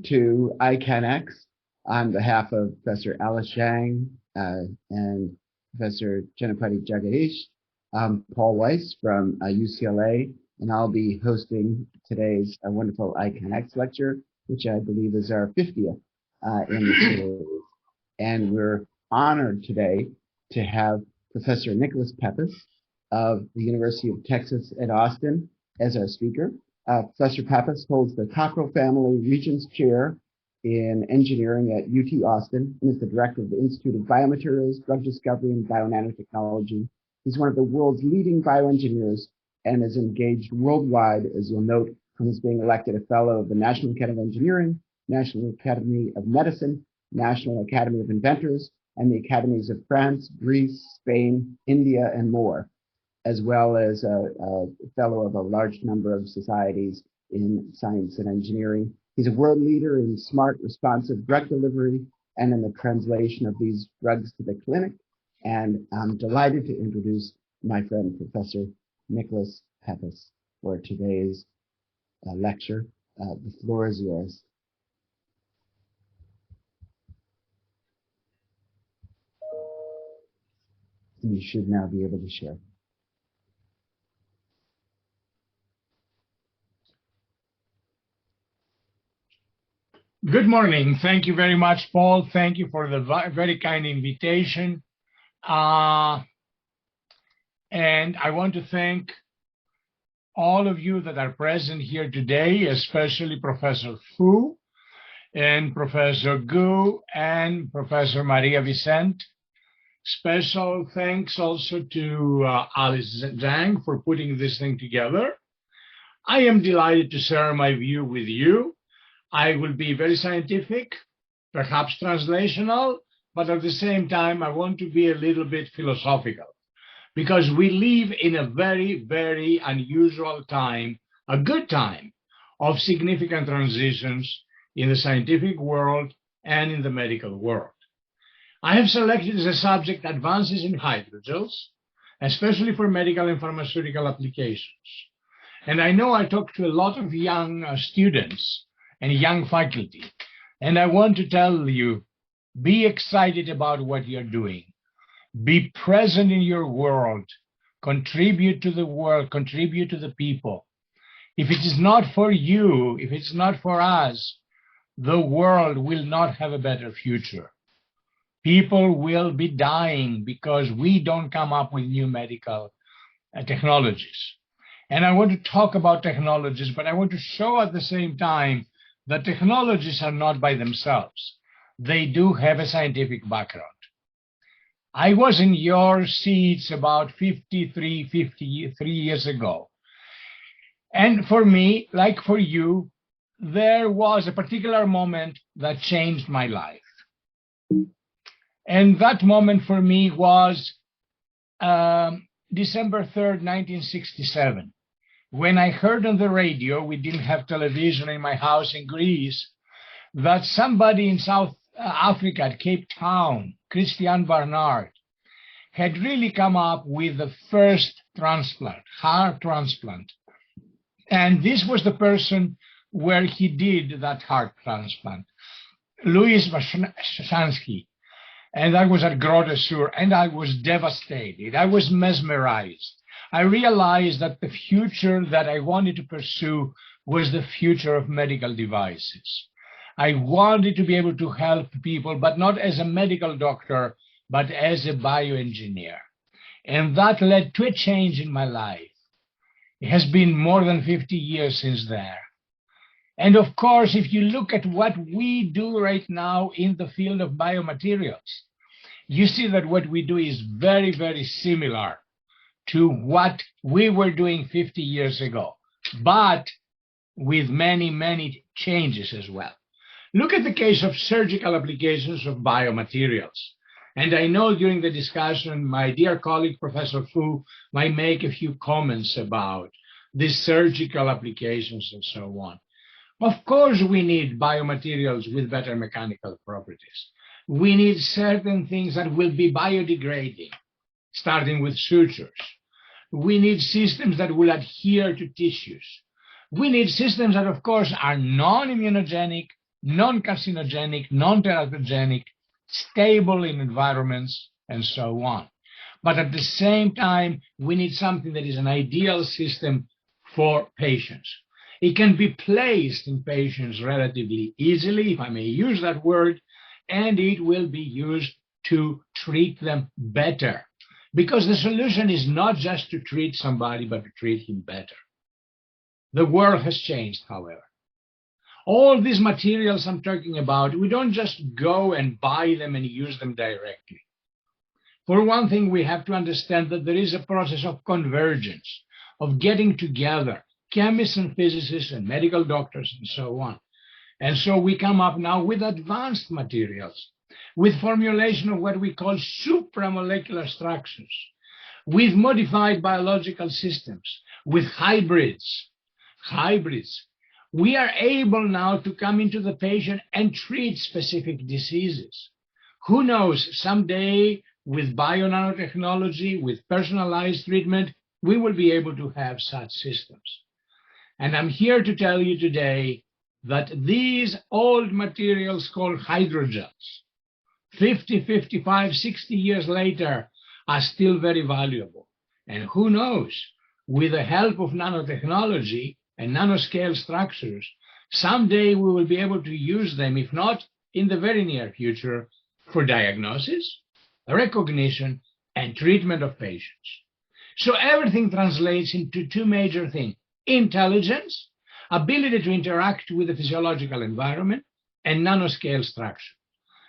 To ICANX on behalf of Professor Alice Zhang and Professor Janapati Jagadish. I'm Paul Weiss from UCLA, and I'll be hosting today's wonderful ICANX lecture, which I believe is our 50th in the series. And we're honored today to have Professor Nicholas Peppas of the University of Texas at Austin as our speaker. Professor Peppas holds the Cockrell Family Regents Chair in Engineering at UT Austin and is the director of the Institute of Biomaterials, Drug Discovery, and Bionanotechnology. He's one of the world's leading bioengineers and is engaged worldwide, as you'll note from his being elected a fellow of the National Academy of Engineering, National Academy of Medicine, National Academy of Inventors, and the Academies of France, Greece, Spain, India, and more, as well as a fellow of a large number of societies in science and engineering. He's a world leader in smart, responsive drug delivery and in the translation of these drugs to the clinic. And I'm delighted to introduce my friend, Professor Nicholas Peppas, for today's lecture. The floor is yours. You should now be able to share. Good morning. Thank you very much, Paul. Thank you for the very kind invitation. And I want to thank all of you that are present here today, especially Professor Fu and Professor Gu and Professor Maria Vicente. Special thanks also to Alice Zhang for putting this thing together. I am delighted to share my view with you. I will be very scientific, perhaps translational, but at the same time, I want to be a little bit philosophical, because we live in a very, very unusual time, a good time of significant transitions in the scientific world and in the medical world. I have selected as a subject advances in hydrogels, especially for medical and pharmaceutical applications. And I know I talk to a lot of young students and young faculty. And I want to tell you, be excited about what you're doing. Be present in your world. Contribute to the world, contribute to the people. If it is not for you, if it's not for us, the world will not have a better future. People will be dying because we don't come up with new medical technologies. And I want to talk about technologies, but I want to show at the same time that technologies are not by themselves. They do have a scientific background. I was in your seats about 53 years ago. And for me, like for you, there was a particular moment that changed my life. And that moment for me was December 3rd, 1967. When I heard on the radio, we didn't have television in my house in Greece, that somebody in South Africa at Cape Town, Christian Barnard, had really come up with the first transplant, heart transplant. And this was the person where he did that heart transplant, Louis Washansky. And I was at Grote Sur, and I was devastated. I was mesmerized. I realized that the future that I wanted to pursue was the future of medical devices. I wanted to be able to help people, but not as a medical doctor, but as a bioengineer. And that led to a change in my life. It has been more than 50 years since then. And of course, if you look at what we do right now in the field of biomaterials, you see that what we do is very, very similar to what we were doing 50 years ago, but with many, many changes as well. Look at the case of surgical applications of biomaterials. And I know during the discussion, my dear colleague, Professor Fu, might make a few comments about these surgical applications and so on. Of course, we need biomaterials with better mechanical properties. We need certain things that will be biodegrading, starting with sutures. We need systems that will adhere to tissues. We need systems that, of course, are non-immunogenic, non-carcinogenic, non-teratogenic, stable in environments, and so on. But at the same time, we need something that is an ideal system for patients. It can be placed in patients relatively easily, if I may use that word, and it will be used to treat them better. Because the solution is not just to treat somebody, but to treat him better. The world has changed, however. All these materials I'm talking about, we don't just go and buy them and use them directly. For one thing, we have to understand that there is a process of convergence, of getting together chemists and physicists and medical doctors and so on. And so we come up now with advanced materials, with formulation of what we call supramolecular structures, with modified biological systems, with hybrids. We are able now to come into the patient and treat specific diseases. Who knows, someday with bio-nanotechnology, with personalized treatment, we will be able to have such systems. And I'm here to tell you today that these old materials called hydrogels, 50, 55, 60 years later, are still very valuable. And who knows, with the help of nanotechnology and nanoscale structures, someday we will be able to use them, if not in the very near future, for diagnosis, recognition, and treatment of patients. So everything translates into two major things: intelligence, ability to interact with the physiological environment, and nanoscale structure.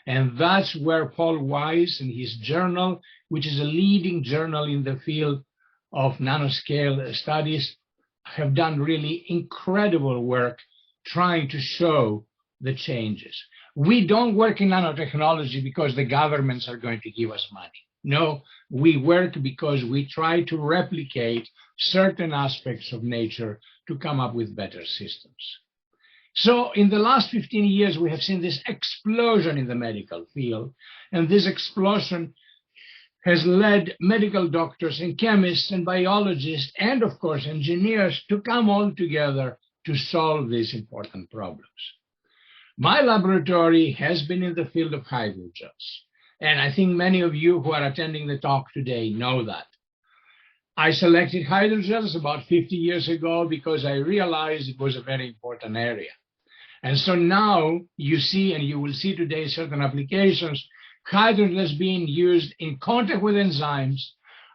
And that's where Paul Weiss in his journal, which is a leading journal in the field of nanoscale studies, have done really incredible work trying to show the changes. We don't work in nanotechnology because the governments are going to give us money. No, we work because we try to replicate certain aspects of nature to come up with better systems. So in the last 15 years, we have seen this explosion in the medical field, and this explosion has led medical doctors and chemists and biologists and, of course, engineers to come all together to solve these important problems. My laboratory has been in the field of hydrogels, and I think many of you who are attending the talk today know that. I selected hydrogels about 50 years ago because I realized it was a very important area. And so now you see, and you will see today, certain applications, hydrogels being used in contact with enzymes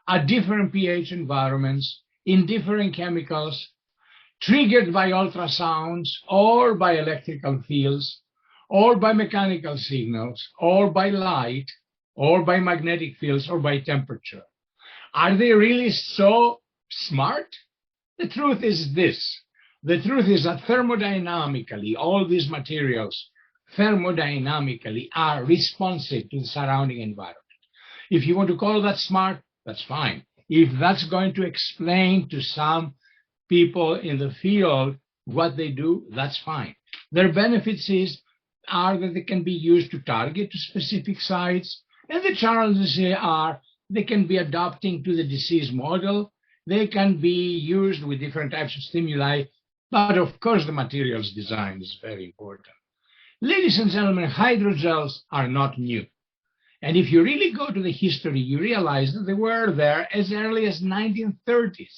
at different pH environments, in different chemicals, triggered by ultrasounds or by electrical fields, or by mechanical signals, or by light, or by magnetic fields, or by temperature. Are they really so smart? The truth is this. The truth is that thermodynamically, all these materials thermodynamically are responsive to the surrounding environment. If you want to call that smart, that's fine. If that's going to explain to some people in the field what they do, that's fine. Their benefits are that they can be used to target to specific sites, and the challenges are they can be adapting to the disease model, they can be used with different types of stimuli, but of course the materials design is very important. Ladies and gentlemen, hydrogels are not new. And if you really go to the history, you realize that they were there as early as 1930s.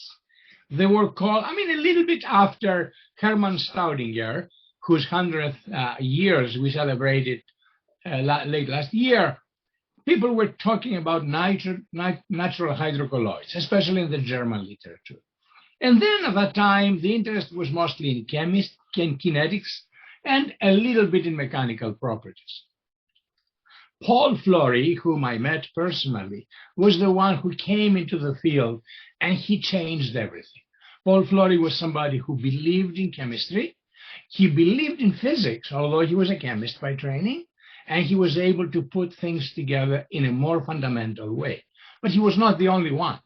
They were called, a little bit after Hermann Staudinger, whose 100th years we celebrated late last year. People were talking about natural hydrocolloids, especially in the German literature. And then at that time, the interest was mostly in kinetics, and a little bit in mechanical properties. Paul Flory, whom I met personally, was the one who came into the field, and he changed everything. Paul Flory was somebody who believed in chemistry. He believed in physics, although he was a chemist by training, and he was able to put things together in a more fundamental way. But he was not the only one.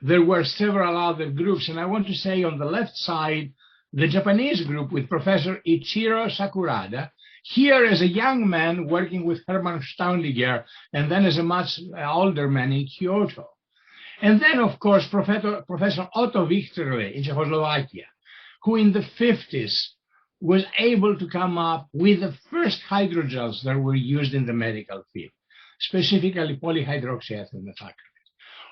There were several other groups, and I want to say on the left side, the Japanese group with Professor Ichiro Sakurada. Here as a young man working with Hermann Staudlinger, and then as a much older man in Kyoto. And then, of course, Professor Otto Wichterle in Czechoslovakia, who in the 50s was able to come up with the first hydrogels that were used in the medical field, specifically polyhydroxyethylene methacrylate.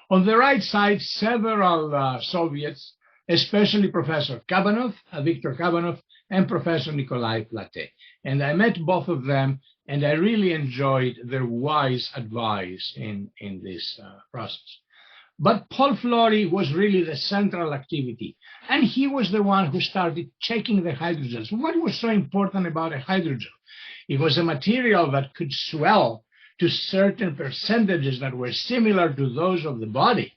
On the right side, several Soviets, especially Professor Kabanov, Viktor Kabanov, and Professor Nikolai Plate. And I met both of them, and I really enjoyed their wise advice in this process. But Paul Flory was really the central activity, and he was the one who started checking the hydrogels. What was so important about a hydrogel? It was a material that could swell to certain percentages that were similar to those of the body,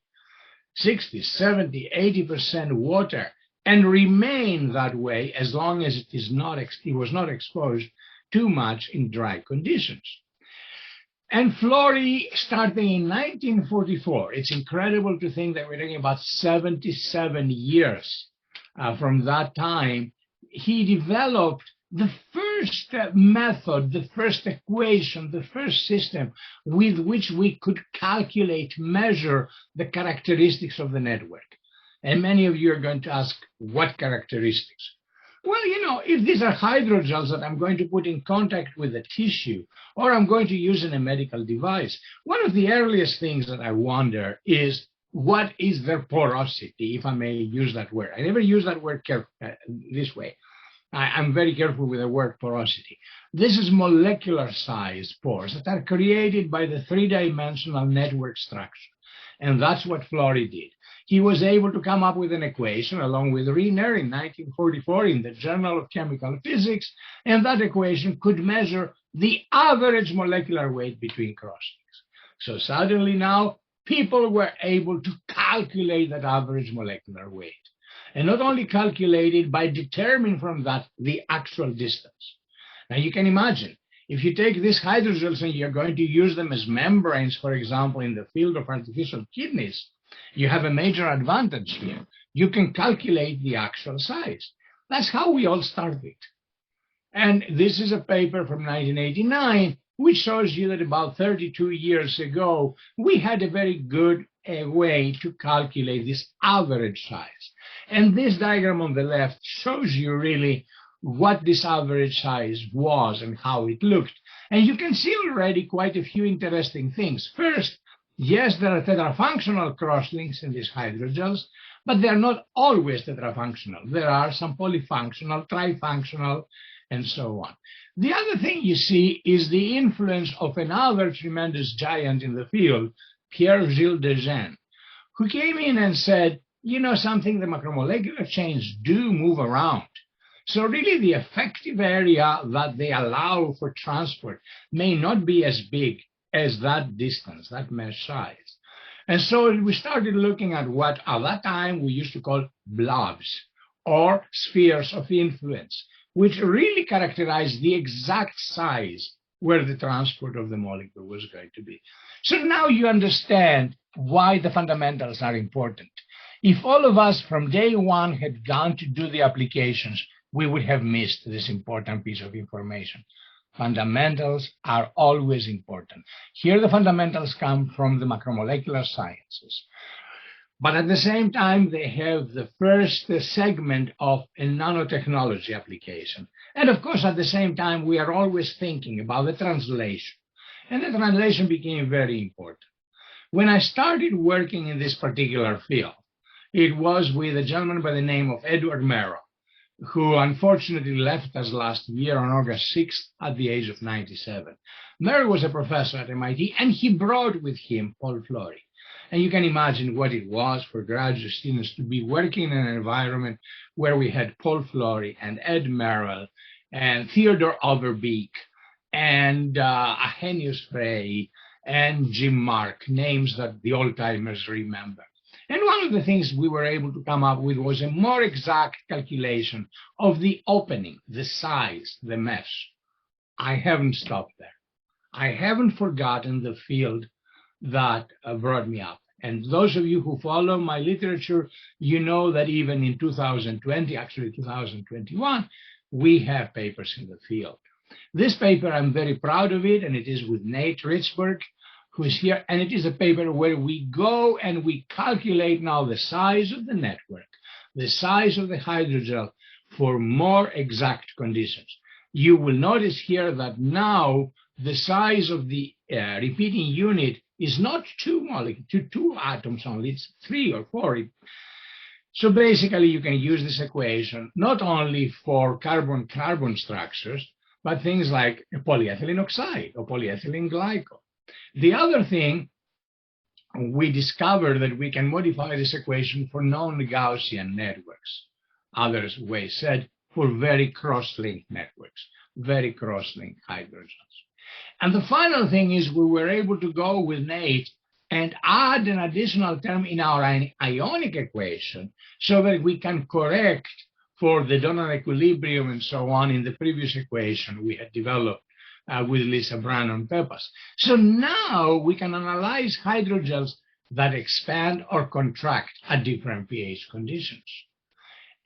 60, 70, 80% water, and remain that way as long as it was not exposed too much in dry conditions. And Flory, starting in 1944, it's incredible to think that we're talking about 77 years from that time, he developed the first method, the first equation, the first system with which we could calculate, measure the characteristics of the network. And many of you are going to ask, what characteristics? Well, you know, if these are hydrogels that I'm going to put in contact with the tissue, or I'm going to use in a medical device, one of the earliest things that I wonder is, what is their porosity, if I may use that word? I never use that word this way. I'm very careful with the word porosity. This is molecular size pores that are created by the three-dimensional network structure. And that's what Flory did. He was able to come up with an equation along with Wiener in 1944 in the Journal of Chemical Physics, and that equation could measure the average molecular weight between crosslinks. So suddenly now people were able to calculate that average molecular weight, and not only calculate it, but determine from that the actual distance. Now you can imagine, if you take these hydrogels and you're going to use them as membranes, for example, in the field of artificial kidneys, you have a major advantage here. You can calculate the actual size. That's how we all started. And this is a paper from 1989, which shows you that about 32 years ago, we had a very good way to calculate this average size. And this diagram on the left shows you really what this average size was and how it looked. And you can see already quite a few interesting things. First, yes, there are tetrafunctional crosslinks in these hydrogels, but they're not always tetrafunctional. There are some polyfunctional, trifunctional, and so on. The other thing you see is the influence of another tremendous giant in the field, Pierre-Gilles Dejean, who came in and said, you know something, the macromolecular chains do move around. So really the effective area that they allow for transport may not be as big as that distance, that mesh size. And so we started looking at what at that time we used to call blobs, or spheres of influence, which really characterize the exact size where the transport of the molecule was going to be. So now you understand why the fundamentals are important. If all of us from day one had gone to do the applications, we would have missed this important piece of information. Fundamentals are always important. Here the fundamentals come from the macromolecular sciences. But at the same time, they have the first segment of a nanotechnology application. And of course, at the same time, we are always thinking about the translation. And the translation became very important. When I started working in this particular field, it was with a gentleman by the name of Edward Merrill, who unfortunately left us last year on August 6th at the age of 97. Merrill was a professor at MIT, and he brought with him Paul Flory. And you can imagine what it was for graduate students to be working in an environment where we had Paul Flory and Ed Merrill and Theodore Overbeek and Ahenius Frey and Jim Mark, names that the old-timers remember. And one of the things we were able to come up with was a more exact calculation of the opening, the size, the mesh. I haven't stopped there. I haven't forgotten the field that brought me up. And those of you who follow my literature, you know that even in 2020, actually 2021, we have papers in the field. This paper, I'm very proud of it, and it is with Nate Richburg, who is here, and it is a paper where we go and we calculate now the size of the network, the size of the hydrogel for more exact conditions. You will notice here that now the size of the repeating unit is not two atoms only, it's 3 or 4. So basically, you can use this equation not only for carbon-carbon structures, but things like polyethylene oxide or polyethylene glycol. The other thing, we discovered that we can modify this equation for non-Gaussian networks. Others ways said for very cross-linked networks, very cross-linked hydrogels. And the final thing is we were able to go with Nate and add an additional term in our ionic equation so that we can correct for the donor equilibrium and so on in the previous equation we had developed with Lisa Brannon Peppas. So now we can analyze hydrogels that expand or contract at different pH conditions.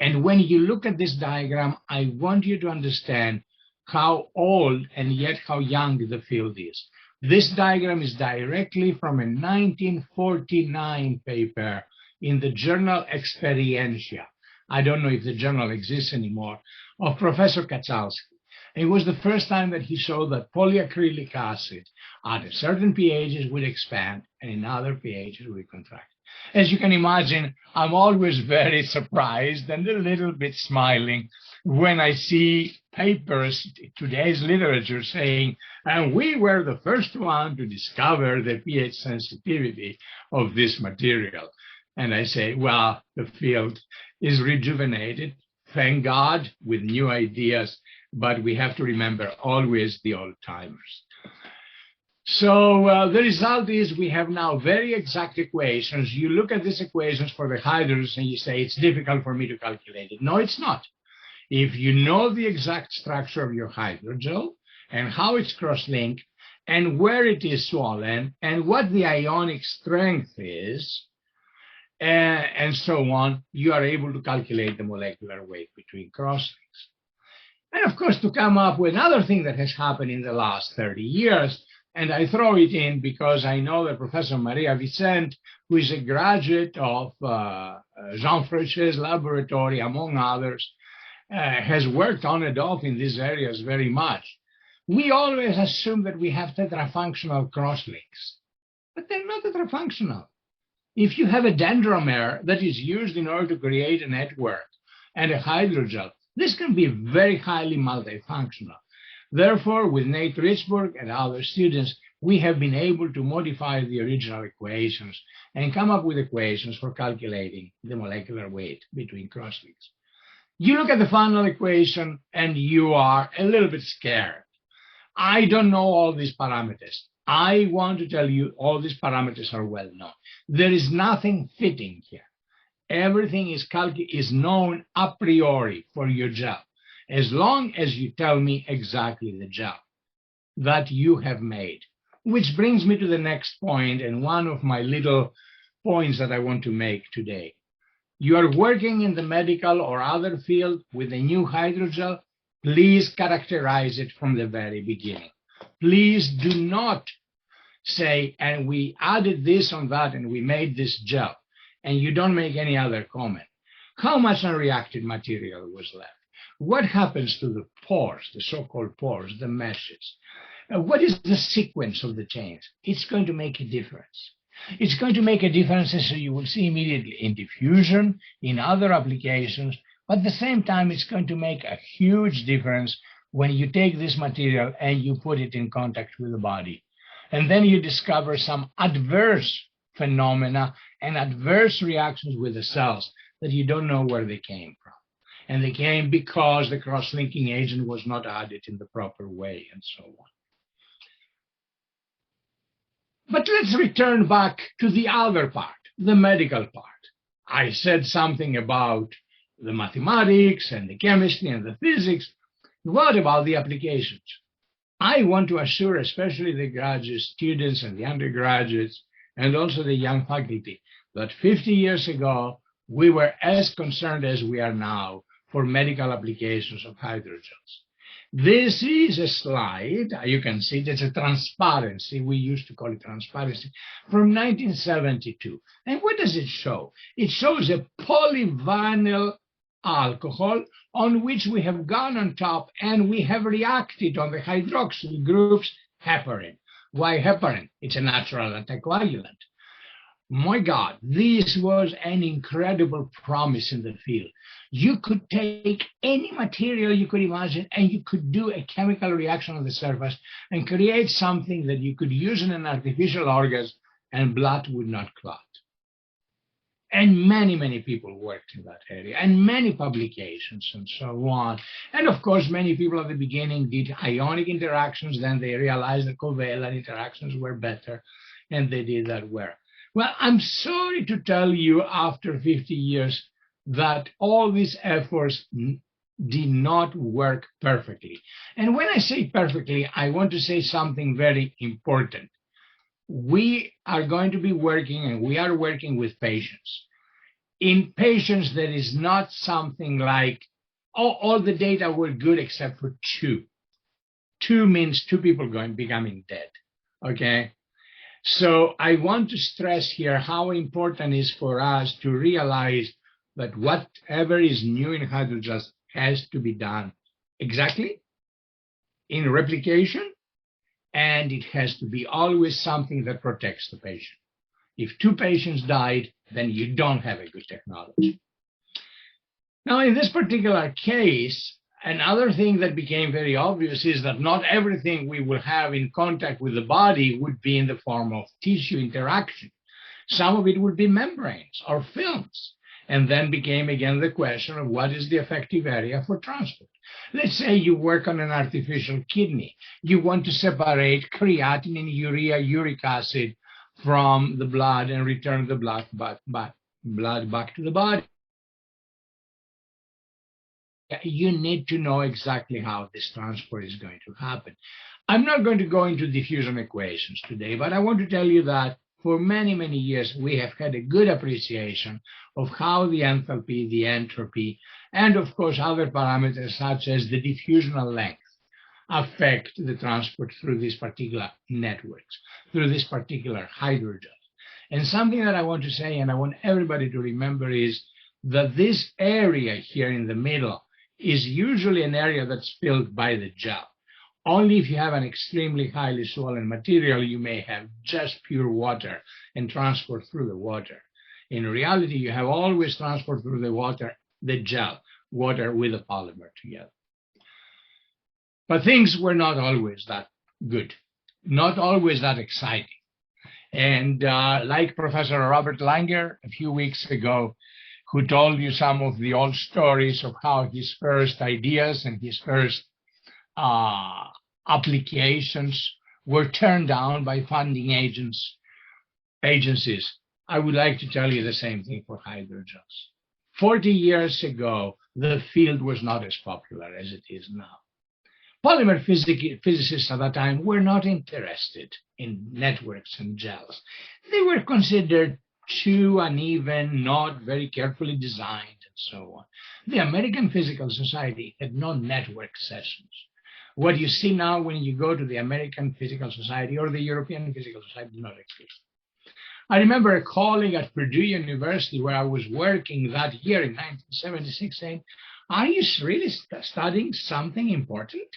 And when you look at this diagram, I want you to understand how old and yet how young the field is. This diagram is directly from a 1949 paper in the journal Experientia. I don't know if the journal exists anymore, of Professor Kachalski. It was the first time that he showed that polyacrylic acid at a certain pHs would expand and in other pHs would contract. As you can imagine, I'm always very surprised and a little bit smiling when I see papers, today's literature saying, and we were the first one to discover the pH sensitivity of this material. And I say, well, the field is rejuvenated, thank God, with new ideas, but we have to remember always the old timers. So the result is we have now very exact equations. You look at these equations for the hydrogels and you say, it's difficult for me to calculate it. No, it's not. If you know the exact structure of your hydrogel and how it's cross-linked and where it is swollen and what the ionic strength is, and so on, you are able to calculate the molecular weight between cross-links. And of course, to come up with another thing that has happened in the last 30 years, and I throw it in because I know that Professor Maria Vicente, who is a graduate of Jean Frechet's laboratory, among others, has worked on and off in these areas very much. We always assume that we have tetrafunctional cross-links, but they're not tetrafunctional. If you have a dendromer that is used in order to create a network and a hydrogel, this can be very highly multifunctional. Therefore, with Nate Richburg and other students, we have been able to modify the original equations and come up with equations for calculating the molecular weight between cross-links. You look at the final equation and you are a little bit scared. I don't know all these parameters. I want to tell you all these parameters are well known. There is nothing fitting here. Everything is known a priori for your gel, as long as you tell me exactly the gel that you have made. Which brings me to the next point and one of my little points that I want to make today. You are working in the medical or other field with a new hydrogel, please characterize it from the very beginning. Please do not say, and we added this on that and we made this gel, and you don't make any other comment. How much unreacted material was left? What happens to the pores, the so-called pores, the meshes? What is the sequence of the chains? It's going to make a difference. It's going to make a difference, as you will see immediately, in diffusion, in other applications, but at the same time, it's going to make a huge difference when you take this material and you put it in contact with the body. And then you discover some adverse phenomena and adverse reactions with the cells that you don't know where they came from. And they came because the cross-linking agent was not added in the proper way and so on. But let's return back to the other part, the medical part. I said something about the mathematics and the chemistry and the physics. What about the applications? I want to assure especially the graduate students and the undergraduates and also the young faculty that 50 years ago, we were as concerned as we are now for medical applications of hydrogels. This is a slide. You can see there's a transparency. We used to call it transparency from 1972. And what does it show? It shows a polyvinyl alcohol on which we have gone on top and we have reacted on the hydroxyl groups heparin. Why heparin? It's a natural anticoagulant. My God, this was an incredible promise in the field. You could take any material you could imagine and you could do a chemical reaction on the surface and create something that you could use in an artificial organ and blood would not clot. And many, many people worked in that area and many publications and so on. And of course, many people at the beginning did ionic interactions, then they realized that covalent interactions were better and they did that well. Well, I'm sorry to tell you after 50 years that all these efforts did not work perfectly. And when I say perfectly, I want to say something very important. We are going to be working and we are working with patients. In patients, there is not something like, oh, all the data were good except for two. Two means two people becoming dead, okay? So I want to stress here how important it is for us to realize that whatever is new in hydrogels has to be done exactly in replication, and it has to be always something that protects the patient. If two patients died, then you don't have a good technology. Now, in this particular case, another thing that became very obvious is that not everything we will have in contact with the body would be in the form of tissue interaction. Some of it would be membranes or films. And then became again the question of what is the effective area for transport. Let's say you work on an artificial kidney. You want to separate creatinine, urea, uric acid from the blood and return the blood back to the body. You need to know exactly how this transport is going to happen. I'm not going to go into diffusion equations today, but I want to tell you that for many, many years, we have had a good appreciation of how the enthalpy, the entropy, and of course, other parameters such as the diffusional length affect the transport through these particular networks, through this particular hydrogel. And something that I want to say, and I want everybody to remember, is that this area here in the middle is usually an area that's filled by the gel. Only if you have an extremely highly swollen material, you may have just pure water and transport through the water. In reality, you have always transport through the water, the gel, water with a polymer together. But things were not always that good, not always that exciting. And like Professor Robert Langer a few weeks ago, who told you some of the old stories of how his first ideas and his first applications were turned down by funding agencies. I would like to tell you the same thing for hydrogels. 40 years ago, the field was not as popular as it is now. Polymer physicists at that time were not interested in networks and gels. They were considered too uneven, not very carefully designed, and so on. The American Physical Society had no network sessions. What you see now when you go to the American Physical Society or the European Physical Society does not exist. I remember a colleague at Purdue University where I was working that year in 1976 saying, "Are you really studying something important?"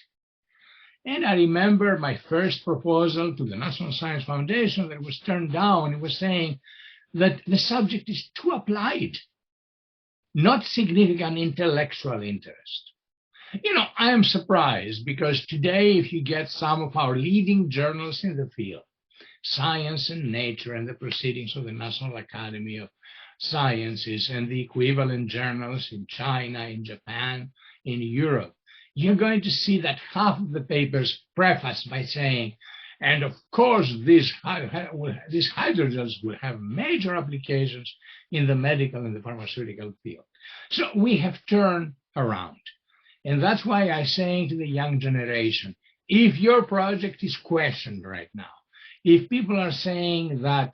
And I remember my first proposal to the National Science Foundation that was turned down. It was saying that the subject is too applied, not significant intellectual interest. You know, I am surprised because today, if you get some of our leading journals in the field, Science and Nature and the Proceedings of the National Academy of Sciences and the equivalent journals in China, in Japan, in Europe, you're going to see that half of the papers prefaced by saying, and of course, these hydrogels will have major applications in the medical and the pharmaceutical field. So we have turned around. And that's why I'm saying to the young generation, if your project is questioned right now, if people are saying that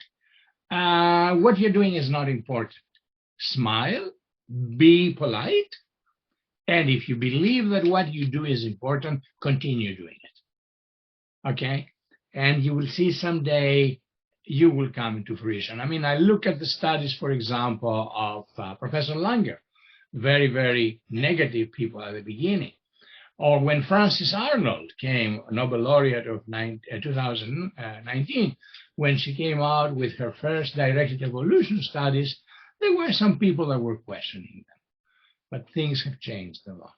what you're doing is not important, smile, be polite, And if you believe that what you do is important, continue doing it. Okay? And you will see someday you will come into fruition. I mean, I look at the studies, for example, of Professor Langer, very, very negative people at the beginning. Or when Frances Arnold came, Nobel laureate of 2019, when she came out with her first directed evolution studies, there were some people that were questioning them. But things have changed a lot.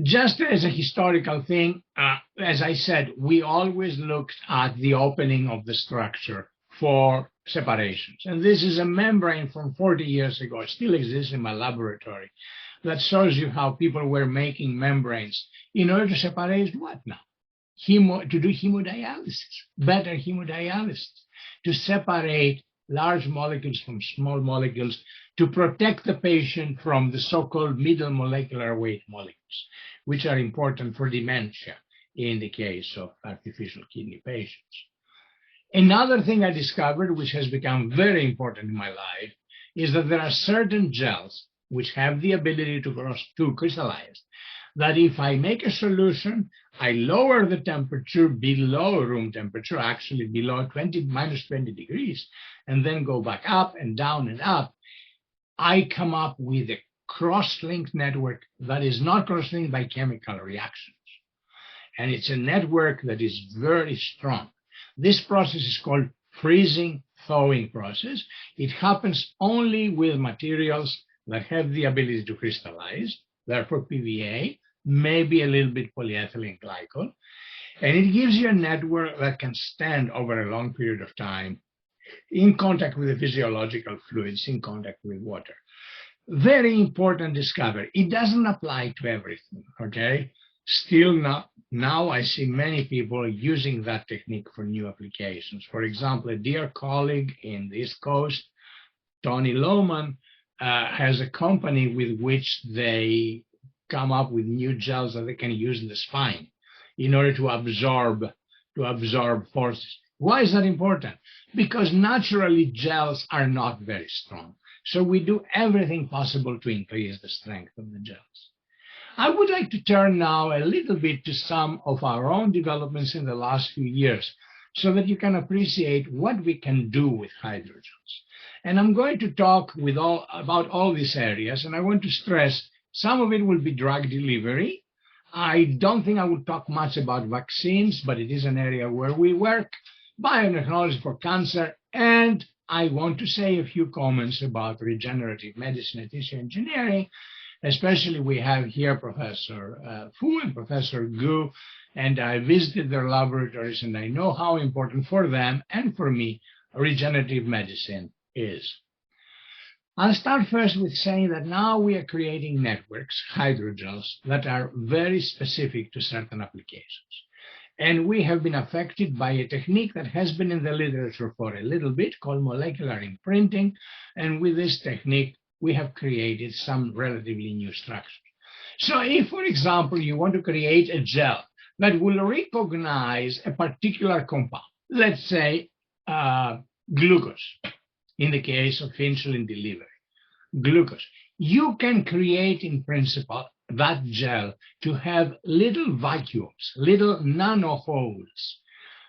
Just as a historical thing, as I said, we always looked at the opening of the structure for separations. And this is a membrane from 40 years ago. It still exists in my laboratory. That shows you how people were making membranes in order to separate what now? To do hemodialysis, better hemodialysis, to separate large molecules from small molecules, to protect the patient from the so-called middle molecular weight molecules, which are important for dementia in the case of artificial kidney patients. Another thing I discovered, which has become very important in my life, is that there are certain gels which have the ability to crystallize, that if I make a solution, I lower the temperature below room temperature, actually below minus 20 degrees, and then go back up and down and up, I come up with a cross-linked network that is not cross-linked by chemical reactions. And it's a network that is very strong. This process is called freezing thawing process. It happens only with materials that have the ability to crystallize, therefore PVA, maybe a little bit polyethylene glycol, and it gives you a network that can stand over a long period of time in contact with the physiological fluids, in contact with water. Very important discovery. It doesn't apply to everything, okay? Still now I see many people using that technique for new applications. For example, a dear colleague in the East Coast, Tony Lohman, has a company with which they come up with new gels that they can use in the spine in order to absorb forces. Why is that important? Because naturally gels are not very strong. So we do everything possible to increase the strength of the gels. I would like to turn now a little bit to some of our own developments in the last few years so that you can appreciate what we can do with hydrogels. And I'm going to talk about all these areas, and I want to stress some of it will be drug delivery. I don't think I will talk much about vaccines, but it is an area where we work, biotechnology for cancer, and I want to say a few comments about regenerative medicine and tissue engineering. Especially we have here Professor Fu and Professor Gu, and I visited their laboratories, and I know how important for them and for me regenerative medicine is. I'll start first with saying that now we are creating networks, hydrogels, that are very specific to certain applications. And we have been affected by a technique that has been in the literature for a little bit called molecular imprinting. And with this technique, we have created some relatively new structures. So if, for example, you want to create a gel that will recognize a particular compound, let's say glucose, in the case of insulin delivery, glucose, you can create, in principle, that gel to have little vacuums, little nano holes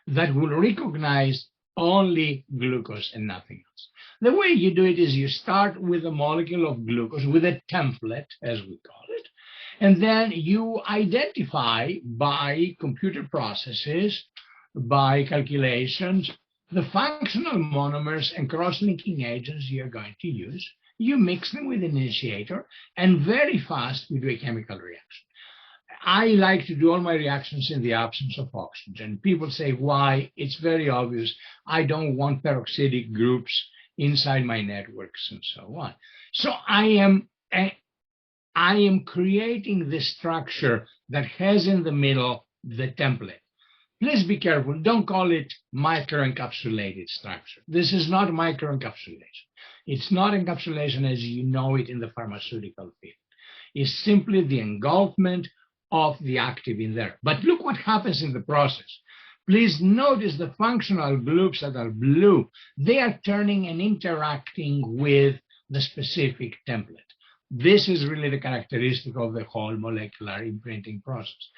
that will recognize only glucose and nothing else. The way you do it is you start with a molecule of glucose, with a template, as we call it, and then you identify by computer processes, by calculations, the functional monomers and cross-linking agents you're going to use. You mix them with an initiator, and very fast we do a chemical reaction. I like to do all my reactions in the absence of oxygen. People say, why? It's very obvious. I don't want peroxidic groups inside my networks and so on. So I am creating this structure that has in the middle the template. Please be careful. Don't call it microencapsulated structure. This is not microencapsulation. It's not encapsulation as you know it in the pharmaceutical field. It's simply the engulfment of the active in there. But look what happens in the process. Please notice the functional groups that are blue. They are turning and interacting with the specific template. This is really the characteristic of the whole molecular imprinting process.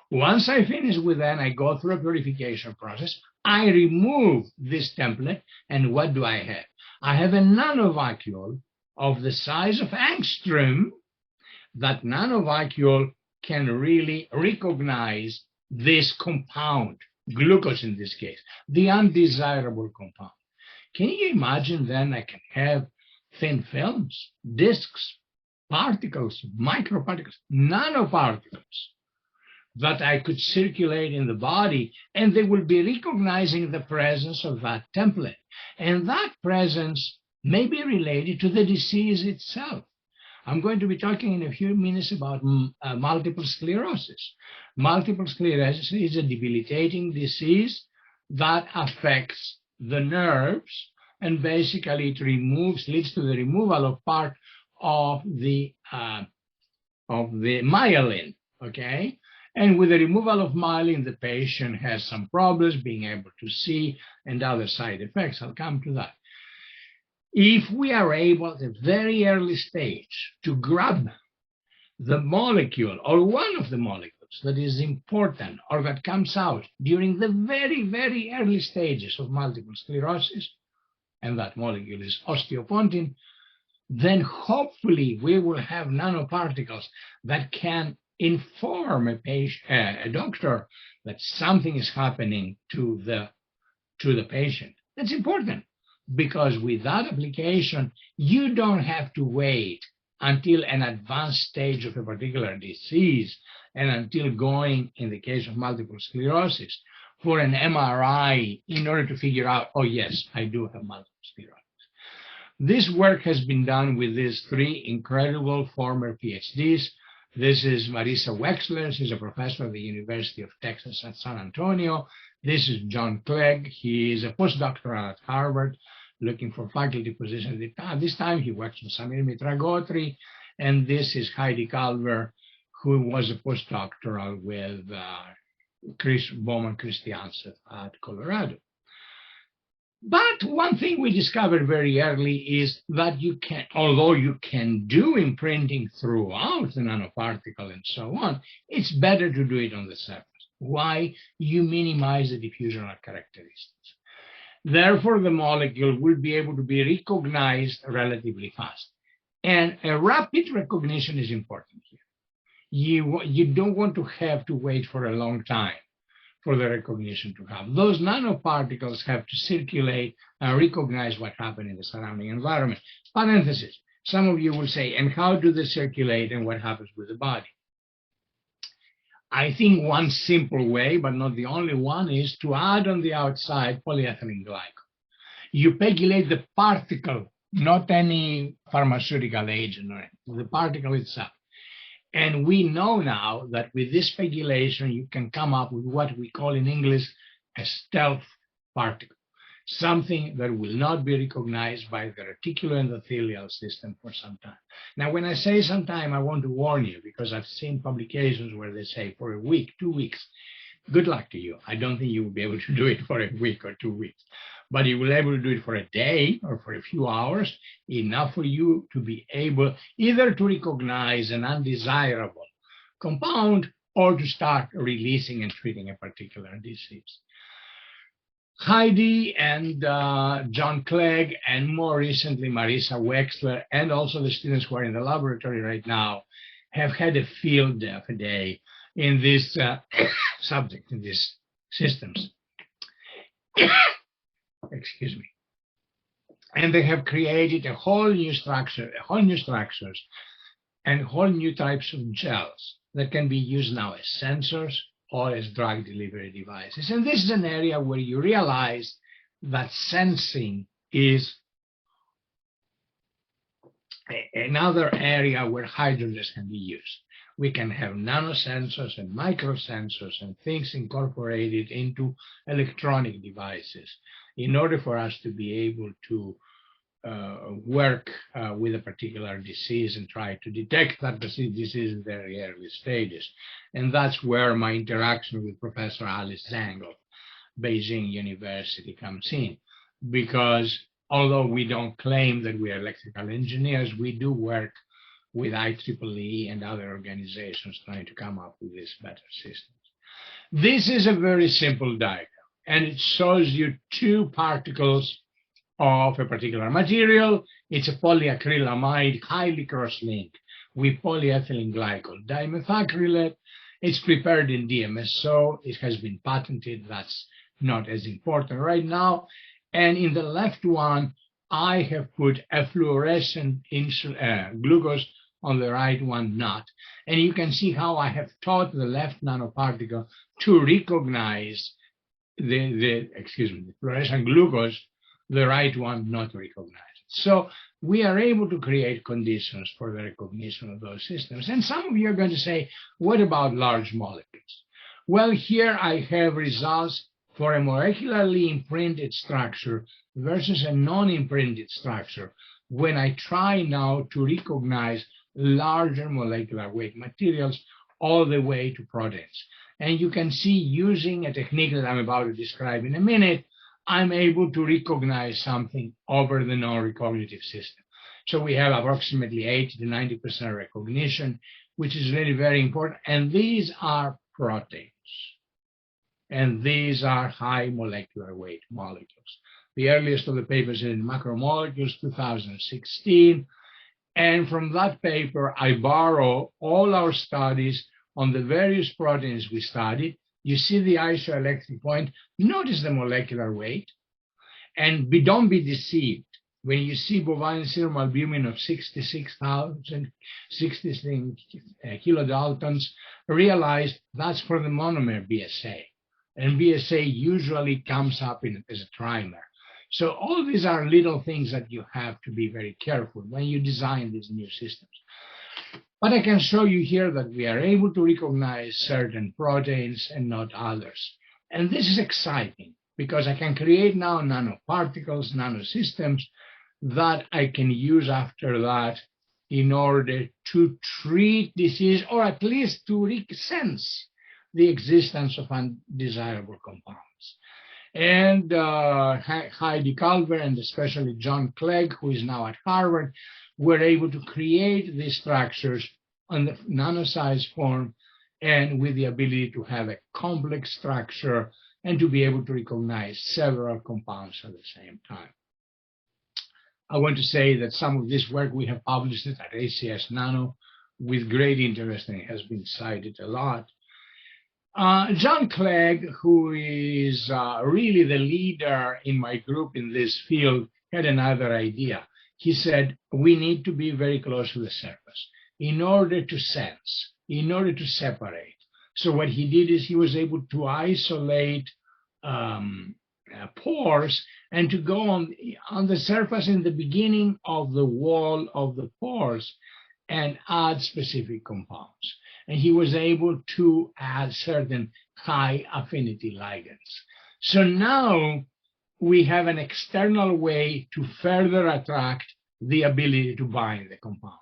Once I finish with that, I go through a purification process. I remove this template, and what do I have? I have a nanovacuole of the size of angstrom. That nanovacuole can really recognize this compound, glucose in this case, the undesirable compound. Can you imagine then I can have thin films, discs, particles, microparticles, nanoparticles that I could circulate in the body, and they will be recognizing the presence of that template. And that presence may be related to the disease itself. I'm going to be talking in a few minutes about multiple sclerosis. Multiple sclerosis is a debilitating disease that affects the nerves, and basically it leads to the removal of part of the myelin, okay? And with the removal of myelin, the patient has some problems being able to see and other side effects. I'll come to that. If we are able at a very early stage to grab the molecule or one of the molecules that is important or that comes out during the very, very early stages of multiple sclerosis, and that molecule is osteopontin, then hopefully we will have nanoparticles that can inform a doctor that something is happening to the patient. That's important, because with that application, you don't have to wait until an advanced stage of a particular disease and until going, in the case of multiple sclerosis, for an MRI in order to figure out, oh yes, I do have multiple sclerosis. This work has been done with these three incredible former PhDs. This is Marisa Wexler. She's a professor at the University of Texas at San Antonio. This is John Clegg. He is a postdoctoral at Harvard, looking for faculty positions. At this time, he works with Samir Mitragotri. And this is Heidi Calver, who was a postdoctoral with Chris Bowman Christiansen at Colorado. But one thing we discovered very early is that you can, although you can do imprinting throughout the nanoparticle and so on, it's better to do it on the surface. Why? You minimize the diffusional characteristics. Therefore, the molecule will be able to be recognized relatively fast. And a rapid recognition is important here. You don't want to have to wait for a long time for the recognition to happen. Those nanoparticles have to circulate and recognize what happened in the surrounding environment. Parenthesis, some of you will say, and how do they circulate and what happens with the body? I think one simple way, but not the only one, is to add on the outside polyethylene glycol. You pegylate the particle, not any pharmaceutical agent or anything, the particle itself. And we know now that with this pegylation, you can come up with what we call in English a stealth particle, something that will not be recognized by the reticuloendothelial system for some time. Now, when I say some time, I want to warn you, because I've seen publications where they say for a week, 2 weeks. Good luck to you. I don't think you will be able to do it for a week or 2 weeks. But you will be able to do it for a day or for a few hours, enough for you to be able either to recognize an undesirable compound or to start releasing and treating a particular disease. Heidi and John Clegg, and more recently Marisa Wexler, and also the students who are in the laboratory right now, have had a field day in this subject, in these systems. Excuse me. And they have created a whole new structure, and whole new types of gels that can be used now as sensors or as drug delivery devices. And this is an area where you realize that sensing is another area where hydrogels can be used. We can have nanosensors and microsensors and things incorporated into electronic devices in order for us to be able to work with a particular disease and try to detect that disease in very early stages. And that's where my interaction with Professor Alice Zhang of Beijing University comes in. Because although we don't claim that we are electrical engineers, we do work with IEEE and other organizations trying to come up with these better systems. This is a very simple diagram, and it shows you two particles of a particular material. It's a polyacrylamide, highly cross-linked with polyethylene glycol dimethacrylate. It's prepared in DMSO. It has been patented. That's not as important right now. And in the left one, I have put a fluorescent glucose, on the right one not. And you can see how I have taught the left nanoparticle to recognize the fluorescent glucose, the right one not recognize it. So we are able to create conditions for the recognition of those systems. And some of you are going to say, what about large molecules? Well, here I have results for a molecularly imprinted structure versus a non-imprinted structure when I try now to recognize larger molecular weight materials all the way to proteins. And you can see, using a technique that I'm about to describe in a minute, I'm able to recognize something over the non-recognitive system. So we have approximately 80 to 90% recognition, which is really very important. And these are proteins. And these are high molecular weight molecules. The earliest of the papers in Macromolecules, 2016. And from that paper, I borrow all our studies on the various proteins we studied. You see the isoelectric point. Notice the molecular weight. And don't be deceived. When you see bovine serum albumin of 66,000, 66 kilodaltons, realize that's for the monomer BSA. And BSA usually comes up as a trimer. So all these are little things that you have to be very careful when you design these new systems. But I can show you here that we are able to recognize certain proteins and not others. And this is exciting because I can create now nanoparticles, nanosystems that I can use after that in order to treat disease, or at least to sense the existence of undesirable compounds. And Heidi Calver and especially John Clegg, who is now at Harvard, were able to create these structures on the nano-sized form and with the ability to have a complex structure and to be able to recognize several compounds at the same time. I want to say that some of this work we have published it at ACS Nano with great interest, and it has been cited a lot. John Clegg, who is really the leader in my group in this field, had another idea. He said, we need to be very close to the surface in order to sense, in order to separate. So what he did is he was able to isolate pores and to go on the surface in the beginning of the wall of the pores and add specific compounds. And he was able to add certain high affinity ligands. So now we have an external way to further attract the ability to bind the compound.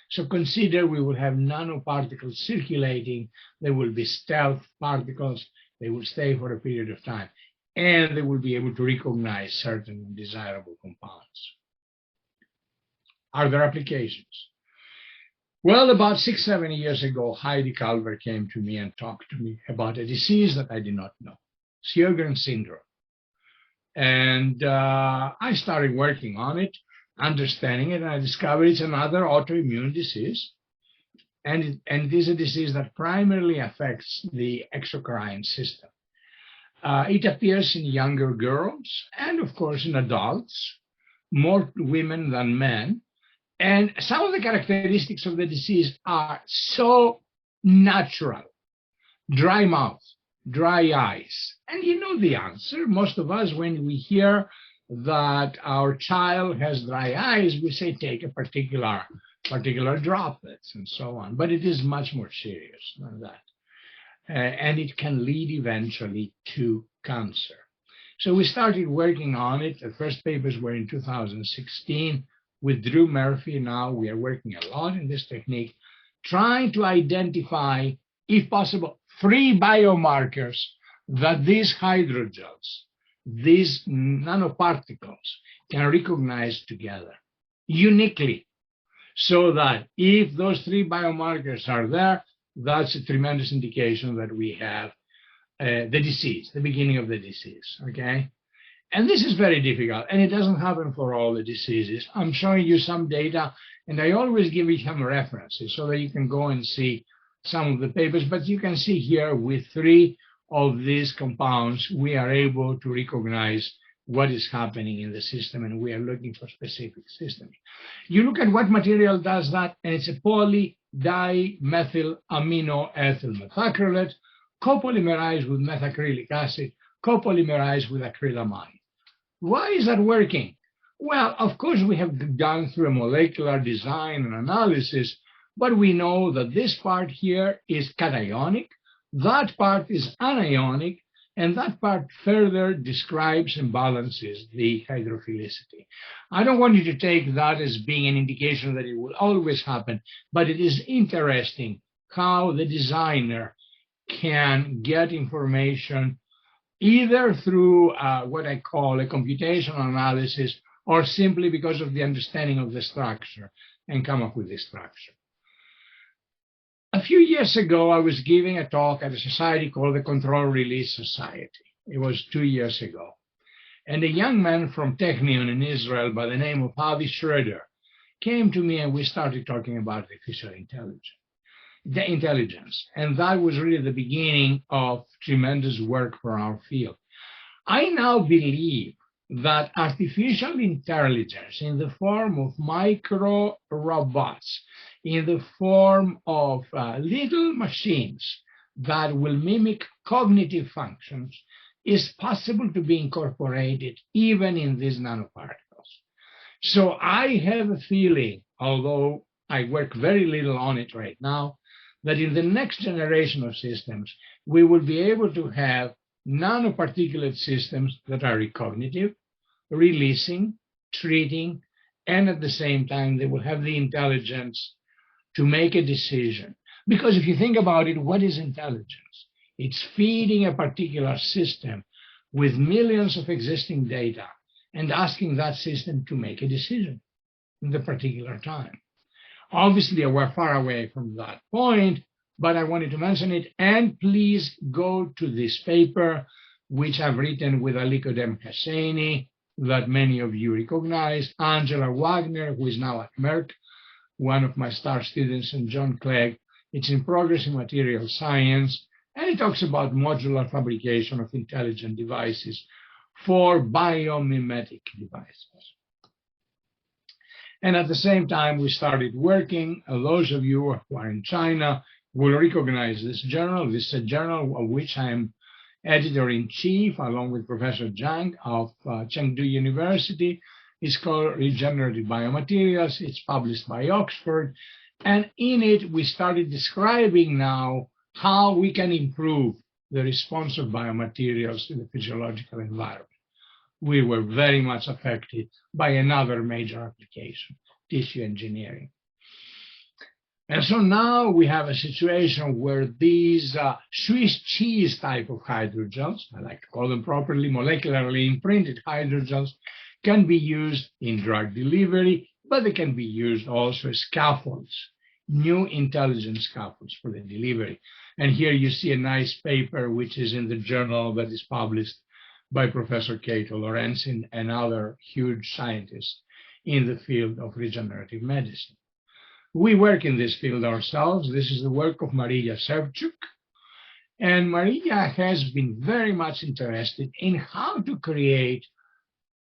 So consider we will have nanoparticles circulating. They will be stealth particles. They will stay for a period of time. And they will be able to recognize certain undesirable compounds. Are there applications? Well, about 6-7 years ago, Heidi Calver came to me and talked to me about a disease that I did not know, Sjögren's syndrome. And I started working on it, understanding it, and I discovered it's another autoimmune disease. And it is a disease that primarily affects the exocrine system. It appears in younger girls and, of course, in adults, more women than men. And some of the characteristics of the disease are so natural: dry mouth, dry eyes. And you know the answer. Most of us, when we hear that our child has dry eyes, we say take a particular droplets and so on. But it is much more serious than that. And it can lead eventually to cancer. So we started working on it. The first papers were in 2016 with Drew Murphy. Now we are working a lot in this technique, trying to identify, if possible, 3 biomarkers that these hydrogels, these nanoparticles, can recognize together uniquely. So that if those three biomarkers are there, that's a tremendous indication that we have the disease, the beginning of the disease, okay? And this is very difficult, and it doesn't happen for all the diseases. I'm showing you some data, and I always give you some references so that you can go and see some of the papers. But you can see here with 3 of these compounds, we are able to recognize what is happening in the system, and we are looking for specific systems. You look at what material does that, and it's a polydimethylaminoethyl methacrylate, copolymerized with methacrylic acid, copolymerized with acrylamide. Why is that working? Well, of course, we have gone through a molecular design and analysis, but we know that this part here is cationic, that part is anionic, and that part further describes and balances the hydrophilicity. I don't want you to take that as being an indication that it will always happen, but it is interesting how the designer can get information either through what I call a computational analysis or simply because of the understanding of the structure and come up with this structure. A few years ago, I was giving a talk at a society called the Control Release Society. It was 2 years ago. And a young man from Technion in Israel by the name of Avi Schroeder came to me, and we started talking about artificial intelligence. And that was really the beginning of tremendous work for our field. I now believe that artificial intelligence in the form of micro robots, in the form of little machines that will mimic cognitive functions, is possible to be incorporated even in these nanoparticles. So I have a feeling, although I work very little on it right now, that in the next generation of systems, we will be able to have nanoparticulate systems that are recognitive, releasing, treating, and at the same time, they will have the intelligence to make a decision. Because if you think about it, what is intelligence? It's feeding a particular system with millions of existing data and asking that system to make a decision in the particular time. Obviously, we're far away from that point, but I wanted to mention it. And please go to this paper, which I've written with Aliko Dem-Husseini, that many of you recognize, Angela Wagner, who is now at Merck, one of my star students, and John Clegg. It's in Progress in Material Science, and it talks about modular fabrication of intelligent devices for biomimetic devices. And at the same time, we started working. Those of you who are in China will recognize this journal. This is a journal of which I am editor-in-chief, along with Professor Zhang of Chengdu University. It's called Regenerative Biomaterials. It's published by Oxford. And in it, we started describing now how we can improve the response of biomaterials to the physiological environment. We were very much affected by another major application, tissue engineering. And so now we have a situation where these Swiss cheese type of hydrogels, I like to call them properly, molecularly imprinted hydrogels, can be used in drug delivery, but they can be used also as scaffolds, new intelligent scaffolds for the delivery. And here you see a nice paper, which is in the journal that is published by Professor Cato Lorenzin and other huge scientists in the field of regenerative medicine. We work in this field ourselves. This is the work of Maria Sevchuk. And Maria has been very much interested in how to create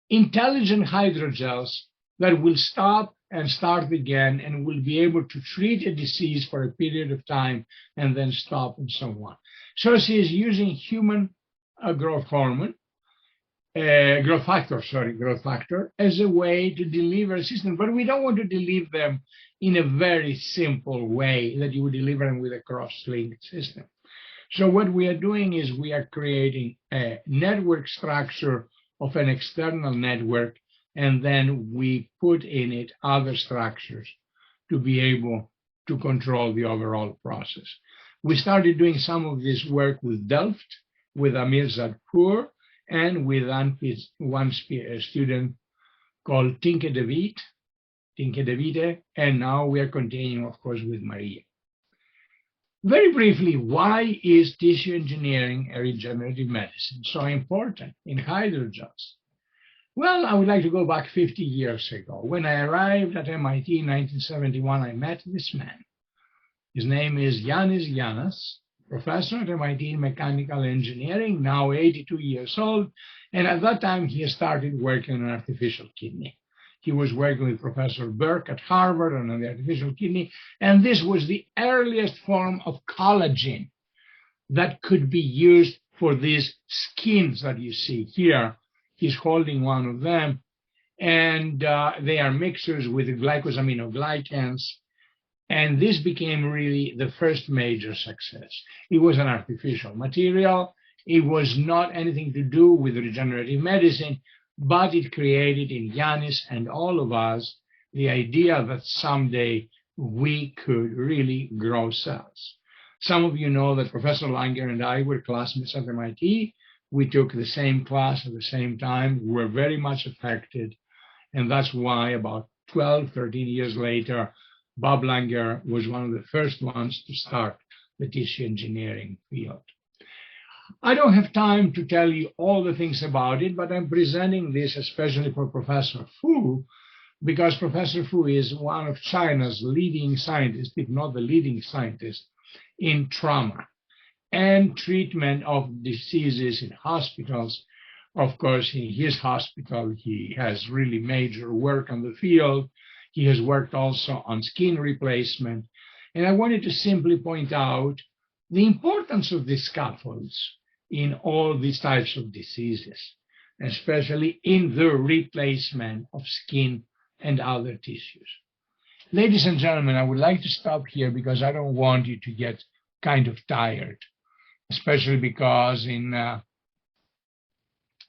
intelligent hydrogels that will stop and start again and will be able to treat a disease for a period of time and then stop and so on. So she is using human growth factor as a way to deliver a system, but we don't want to deliver them in a very simple way that you would deliver them with a cross-linked system. So what we are doing is we are creating a network structure of an external network, and then we put in it other structures to be able to control the overall process. We started doing some of this work with Delft, with Amir Zadpour, and with one student called Tinke de Wiet, Tinke de Vite, and now we are continuing, of course, with Maria. Very briefly, why is tissue engineering and regenerative medicine so important in hydrogels? Well, I would like to go back 50 years ago. When I arrived at MIT in 1971, I met this man. His name is Yanis Yanas, professor at MIT in mechanical engineering, now 82 years old. And at that time, he started working on an artificial kidney. He was working with Professor Burke at Harvard on the artificial kidney. And this was the earliest form of collagen that could be used for these skins that you see here. He's holding one of them. And they are mixtures with glycosaminoglycans. And this became really the first major success. It was an artificial material. It was not anything to do with regenerative medicine, but it created in Yanis and all of us the idea that someday we could really grow cells. Some of you know that Professor Langer and I were classmates at MIT. We took the same class at the same time. We were very much affected. And that's why about 12, 13 years later, Bob Langer was one of the first ones to start the tissue engineering field. I don't have time to tell you all the things about it, but I'm presenting this especially for Professor Fu, because Professor Fu is one of China's leading scientists, if not the leading scientist, in trauma and treatment of diseases in hospitals. Of course, in his hospital, he has really major work on the field. He has worked also on skin replacement. And I wanted to simply point out the importance of these scaffolds in all these types of diseases, especially in the replacement of skin and other tissues. Ladies and gentlemen, I would like to stop here because I don't want you to get kind of tired, especially because in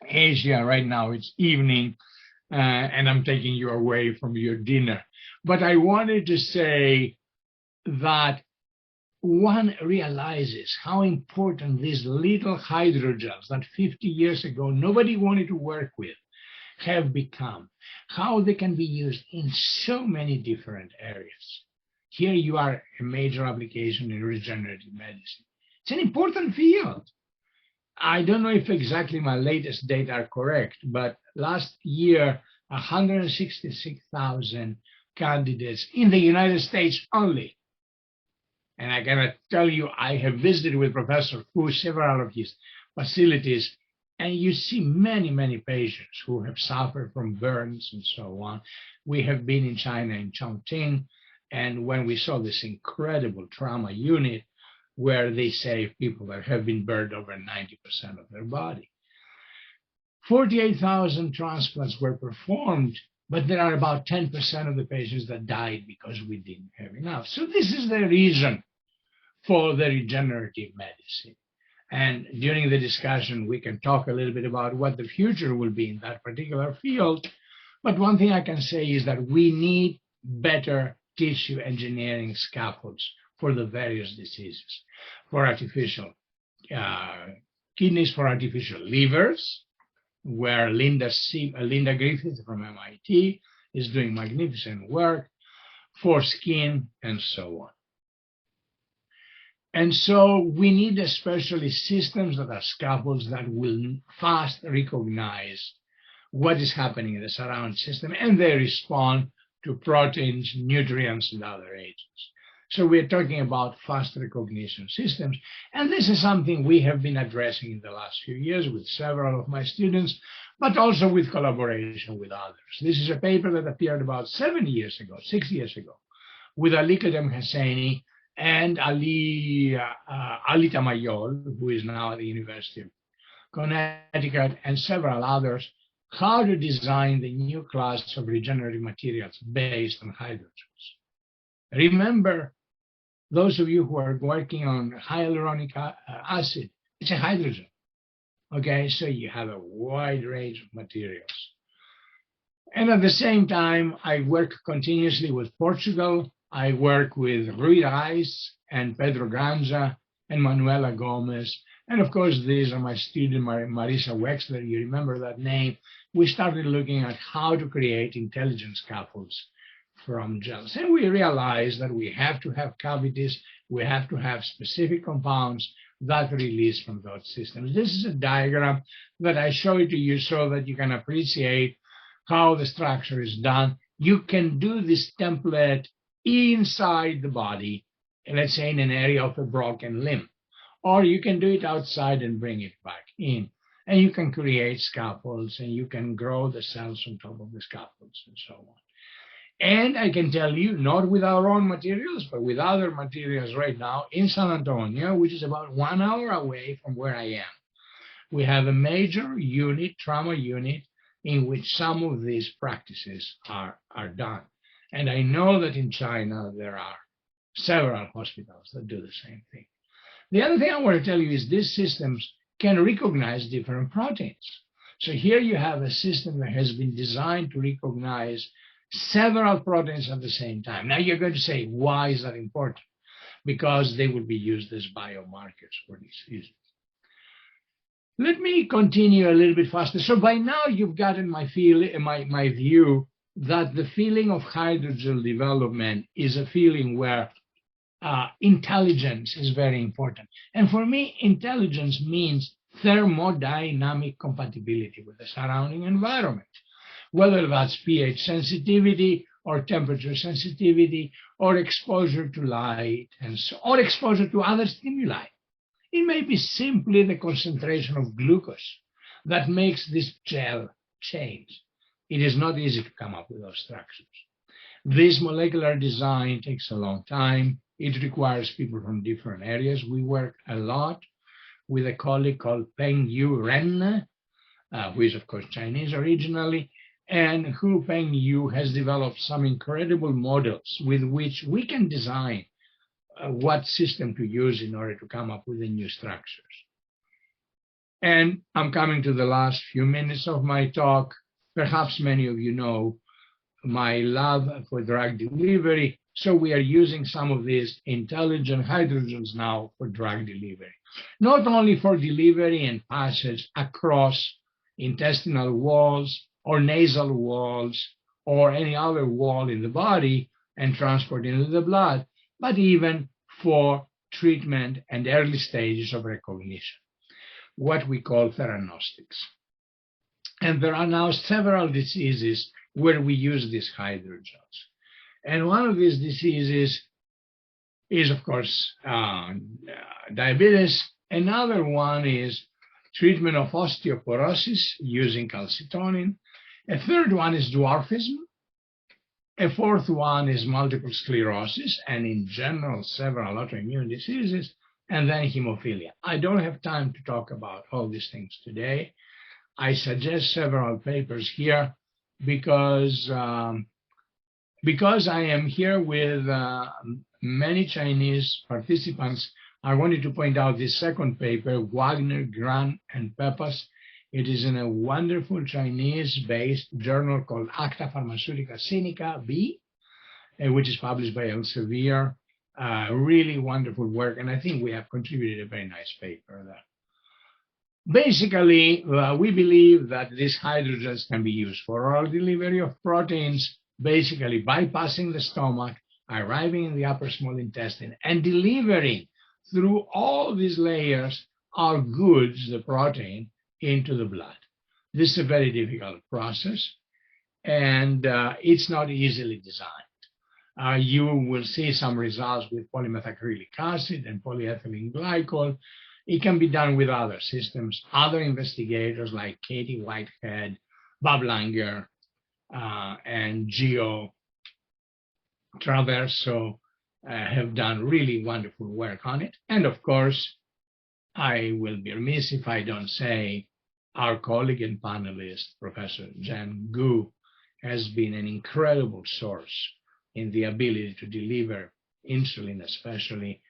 Asia right now it's evening and I'm taking you away from your dinner. But I wanted to say that one realizes how important these little hydrogels that 50 years ago nobody wanted to work with have become, how they can be used in so many different areas. Here you are, a major application in regenerative medicine. It's an important field. I don't know if exactly my latest data are correct, but last year, 166,000 candidates in the United States only. And I cannot tell you, I have visited with Professor Fu several of his facilities, and you see many, many patients who have suffered from burns and so on. We have been in China, in Chongqing, and when we saw this incredible trauma unit, where they save people that have been burned over 90% of their body. 48,000 transplants were performed, but there are about 10% of the patients that died because we didn't have enough. So this is the reason for the regenerative medicine. And during the discussion, we can talk a little bit about what the future will be in that particular field. But one thing I can say is that we need better tissue engineering scaffolds for the various diseases, for artificial kidneys, for artificial livers, where Linda Griffith from MIT is doing magnificent work, for skin, and so on. And so we need especially systems that are scaffolds that will fast recognize what is happening in the surrounding system, and they respond to proteins, nutrients, and other agents. So we're talking about fast recognition systems. And this is something we have been addressing in the last few years with several of my students, but also with collaboration with others. This is a paper that appeared about 6 years ago, with Ali Kadem Hosseini and Ali Tamayol, who is now at the University of Connecticut, and several others, how to design the new class of regenerative materials based on hydrogels. Remember, those of you who are working on hyaluronic acid, it's a hydrogel. Okay, so you have a wide range of materials. And at the same time, I work continuously with Portugal. I work with Rui Reis and Pedro Granja and Manuela Gomez. And of course, these are my student, Marisa Wexler. You remember that name. We started looking at how to create intelligent scaffolds from gels. And we realize that we have to have cavities, we have to have specific compounds that release from those systems. This is a diagram that I show it to you so that you can appreciate how the structure is done. You can do this template inside the body, let's say in an area of a broken limb, or you can do it outside and bring it back in. And you can create scaffolds and you can grow the cells on top of the scaffolds and so on. And I can tell you, not with our own materials, but with other materials right now in San Antonio, which is about 1 hour away from where I am, we have a major unit, trauma unit, in which some of these practices are done. And I know that in China, there are several hospitals that do the same thing. The other thing I want to tell you is these systems can recognize different proteins. So here you have a system that has been designed to recognize several proteins at the same time. Now you're going to say, why is that important? Because they will be used as biomarkers for diseases. Let me continue a little bit faster. So by now you've gotten my view that the feeling of hydrogel development is a feeling where intelligence is very important. And for me, intelligence means thermodynamic compatibility with the surrounding environment, whether that's pH sensitivity or temperature sensitivity or exposure to light or exposure to other stimuli. It may be simply the concentration of glucose that makes this gel change. It is not easy to come up with those structures. This molecular design takes a long time. It requires people from different areas. We work a lot with a colleague called Peng-Yu Ren, who is, of course, Chinese originally, and who Peng-Yu has developed some incredible models with which we can design what system to use in order to come up with the new structures. And I'm coming to the last few minutes of my talk. Perhaps many of you know my love for drug delivery. So we are using some of these intelligent hydrogels now for drug delivery, not only for delivery and passage across intestinal walls or nasal walls or any other wall in the body and transport into the blood, but even for treatment and early stages of recognition, what we call theranostics. And there are now several diseases where we use these hydrogels. And one of these diseases is, of course, diabetes. Another one is treatment of osteoporosis using calcitonin. A third one is dwarfism. A fourth one is multiple sclerosis, and in general, several autoimmune diseases, and then hemophilia. I don't have time to talk about all these things today. I suggest several papers here because I am here with many Chinese participants. I wanted to point out this second paper, Wagner, Gran, and Peppas. It is in a wonderful Chinese-based journal called Acta Pharmaceutica Sinica B, which is published by Elsevier. Really wonderful work, and I think we have contributed a very nice paper there. Basically, we believe that these hydrogels can be used for oral delivery of proteins, basically bypassing the stomach, arriving in the upper small intestine, and delivering through all these layers our goods, the protein, into the blood. This is a very difficult process, and it's not easily designed. You will see some results with polymethacrylic acid and polyethylene glycol. It can be done with other systems. Other investigators like Katie Whitehead, Bob Langer, and Gio Traverso have done really wonderful work on it. And of course, I will be remiss if I don't say our colleague and panelist, Professor Jen Gu, has been an incredible source in the ability to deliver insulin, especially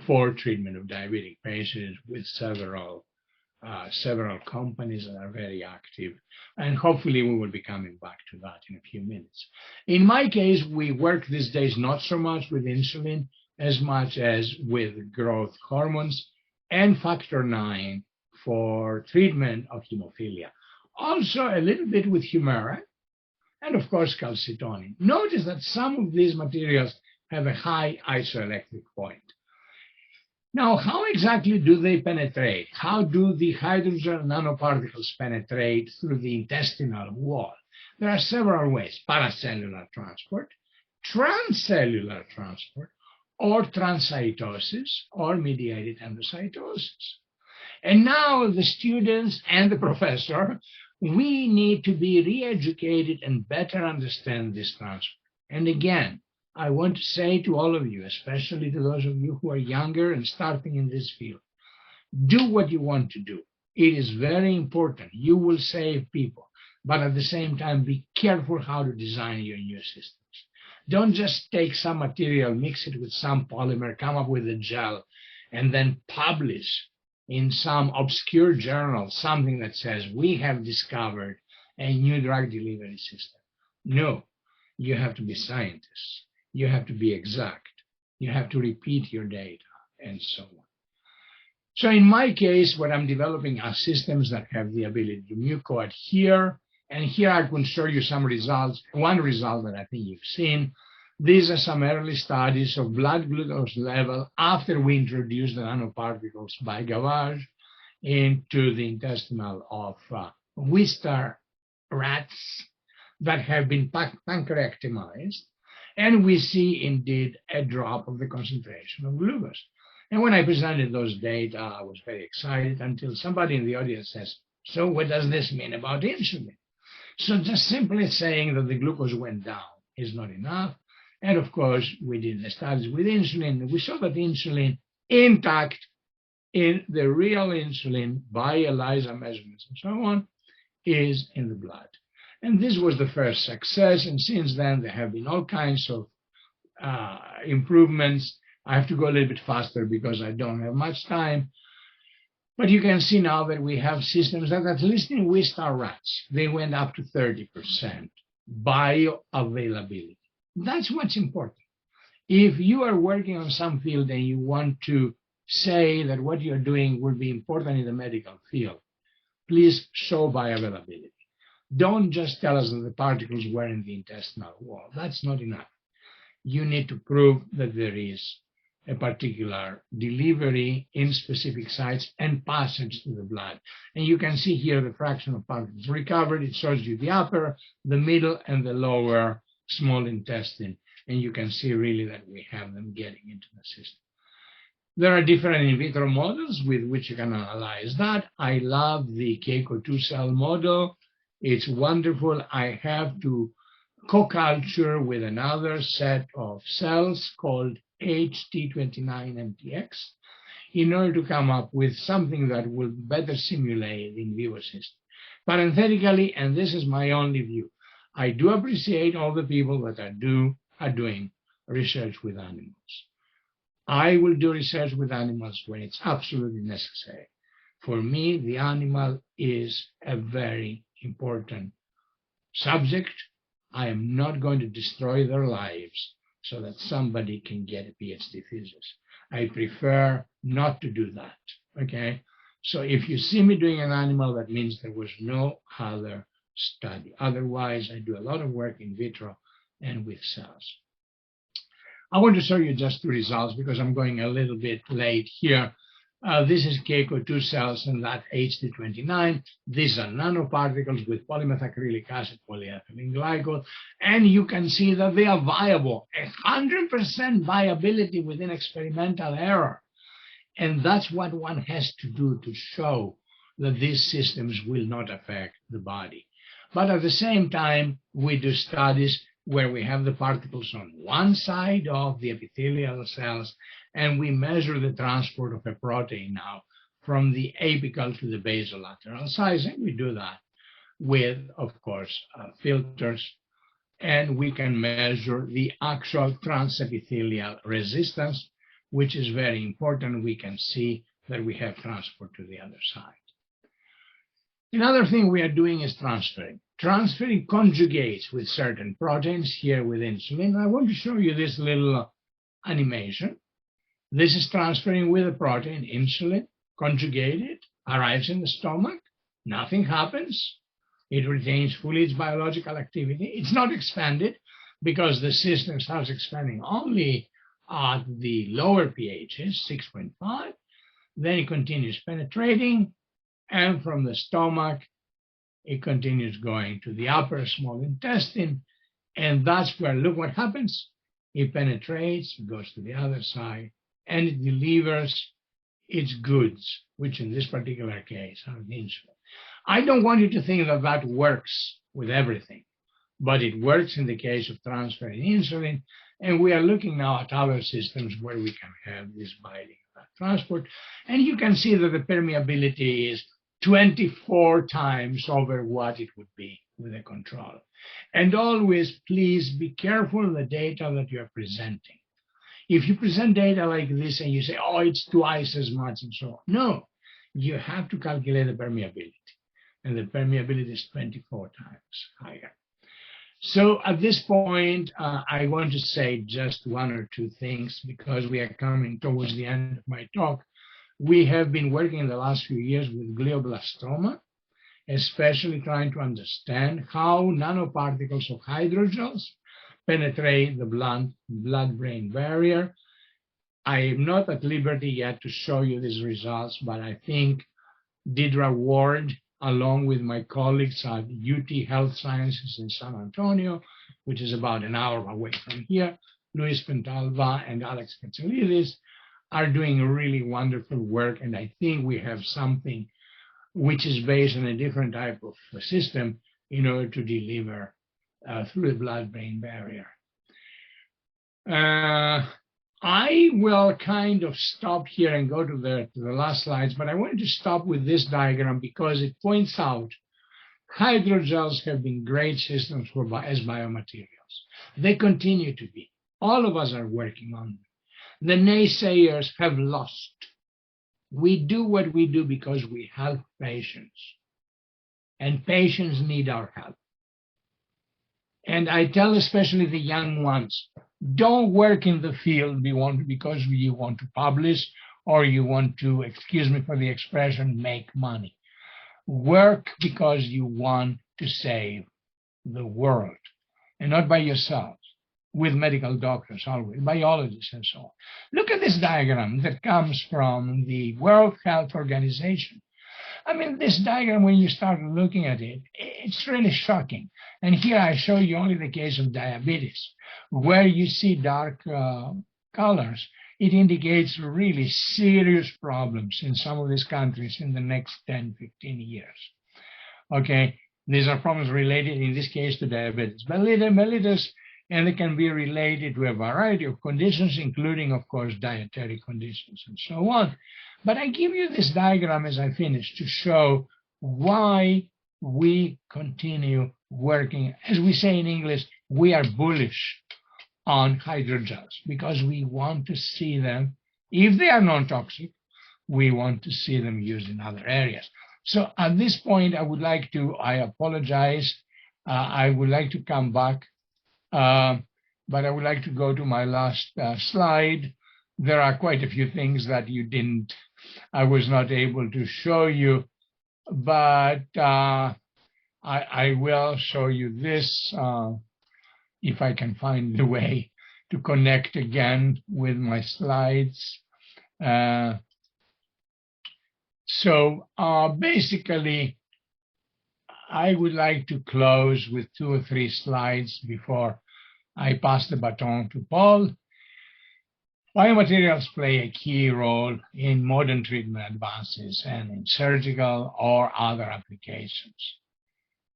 for treatment of diabetic patients, with several companies that are very active. And hopefully we will be coming back to that in a few minutes. In my case, we work these days not so much with insulin as much as with growth hormones and factor IX for treatment of hemophilia. Also a little bit with Humira and of course calcitonin. Notice that some of these materials have a high isoelectric point. Now, how exactly do they penetrate? How do the hydrogel nanoparticles penetrate through the intestinal wall? There are several ways: paracellular transport, transcellular transport, or transcytosis, or mediated endocytosis. And now the students and the professor, we need to be re-educated and better understand this transfer. And again, I want to say to all of you, especially to those of you who are younger and starting in this field, do what you want to do. It is very important. You will save people, but at the same time, be careful how to design your new systems. Don't just take some material, mix it with some polymer, come up with a gel, and then publish in some obscure journal something that says, we have discovered a new drug delivery system. No, you have to be scientists. You have to be exact. You have to repeat your data, and so on. So in my case, what I'm developing are systems that have the ability to mucoadhere. And here I can show you some results. One result that I think you've seen. These are some early studies of blood glucose level after we introduced the nanoparticles by gavage into the intestinal of Wistar rats that have been pancreatomized. And we see indeed a drop of the concentration of glucose. And when I presented those data, I was very excited until somebody in the audience says, so what does this mean about insulin? So just simply saying that the glucose went down is not enough. And of course, we did the studies with insulin. We saw that insulin intact in the real insulin by ELISA measurements and so on is in the blood. And this was the first success. And since then, there have been all kinds of improvements. I have to go a little bit faster because I don't have much time. But you can see now that we have systems that, at least in Wistar rats, they went up to 30% bioavailability. That's what's important. If you are working on some field and you want to say that what you're doing will be important in the medical field, please show bioavailability. Don't just tell us that the particles were in the intestinal wall. That's not enough. You need to prove that there is a particular delivery in specific sites and passage to the blood. And you can see here the fraction of particles recovered. It shows you the upper, the middle, and the lower small intestine. And you can see really that we have them getting into the system. There are different in vitro models with which you can analyze that. I love the Keiko 2-cell model. It's wonderful. I have to co-culture with another set of cells called HT29MTX in order to come up with something that will better simulate the in vivo system. Parenthetically, and this is my only view, I do appreciate all the people that are doing research with animals. I will do research with animals when it's absolutely necessary. For me, the animal is a very important subject. I am not going to destroy their lives so that somebody can get a PhD thesis. I prefer not to do that, okay? So if you see me doing an animal, that means there was no other study. Otherwise, I do a lot of work in vitro and with cells. I want to show you just two results because I'm going a little bit late here. This is Keiko 2 cells and that HT29. These are nanoparticles with polymethacrylic acid, polyethylene glycol. And you can see that they are viable, 100% viability within experimental error. And that's what one has to do to show that these systems will not affect the body. But at the same time, we do studies where we have the particles on one side of the epithelial cells, and we measure the transport of a protein now from the apical to the basolateral size. And we do that with, of course, filters. And we can measure the actual transepithelial resistance, which is very important. We can see that we have transport to the other side. Another thing we are doing is transferring. Transferring conjugates with certain proteins here with insulin. I want to show you this little animation. This is transferring with a protein, insulin, conjugated, arrives in the stomach, nothing happens. It retains fully its biological activity. It's not expanded because the system starts expanding only at the lower pHs, 6.5. Then it continues penetrating, and from the stomach, it continues going to the upper small intestine, and that's where, look what happens. It penetrates, it goes to the other side, and it delivers its goods, which in this particular case are the insulin. I don't want you to think that that works with everything, but it works in the case of transferring insulin, and we are looking now at other systems where we can have this binding transport, and you can see that the permeability is 24 times over what it would be with a control. And always, please be careful of the data that you are presenting. If you present data like this and you say, oh, it's twice as much and so on, no, you have to calculate the permeability, and the permeability is 24 times higher. So at this point, I want to say just one or two things because we are coming towards the end of my talk. We have been working in the last few years with glioblastoma, especially trying to understand how nanoparticles of hydrogels penetrate the blood-brain barrier. I am not at liberty yet to show you these results, but I think Deidre Ward, along with my colleagues at UT Health Sciences in San Antonio, which is about an hour away from here, Luis Pentalva and Alex Katsalidis, are doing really wonderful work. And I think we have something which is based on a different type of system in order to deliver through the blood-brain barrier. I will kind of stop here and go to the last slides, but I wanted to stop with this diagram because it points out hydrogels have been great systems as biomaterials. They continue to be. All of us are working on them. The naysayers have lost. We do what we do because we help patients, and patients need our help. And I tell especially the young ones, don't work in the field because you want to publish or you want to, excuse me for the expression, make money. Work because you want to save the world, and not by yourselves, with medical doctors always, biologists and so on. Look at this diagram that comes from the World Health Organization. I mean, this diagram, when you start looking at it, it's really shocking. And here I show you only the case of diabetes. Where you see dark colors, it indicates really serious problems in some of these countries in the next 10, 15 years. Okay, these are problems related, in this case, to diabetes mellitus, and they can be related to a variety of conditions, including, of course, dietary conditions and so on. But I give you this diagram as I finish to show why we continue working. As we say in English, we are bullish on hydrogels because we want to see them, if they are non-toxic, we want to see them used in other areas. So at this point, I apologize, I would like to come back, but I would like to go to my last slide. There are quite a few things that I was not able to show you, but I will show you this if I can find the way to connect again with my slides. So basically, I would like to close with 2 or 3 slides before I pass the baton to Paul. Biomaterials play a key role in modern treatment advances and in surgical or other applications.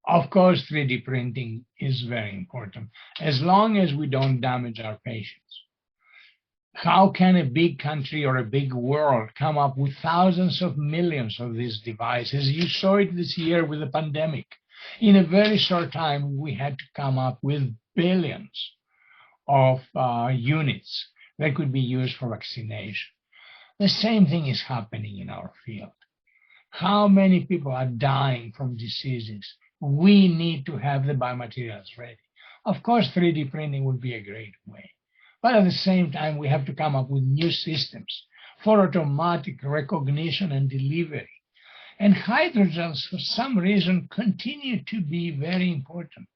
Of course, 3D printing is very important, as long as we don't damage our patients. How can a big country or a big world come up with thousands of millions of these devices? You saw it this year with the pandemic. In a very short time, we had to come up with billions of units that could be used for vaccination. The same thing is happening in our field. How many people are dying from diseases? We need to have the biomaterials ready. Of course, 3D printing would be a great way. But at the same time, we have to come up with new systems for automatic recognition and delivery. And hydrogels, for some reason, continue to be very important.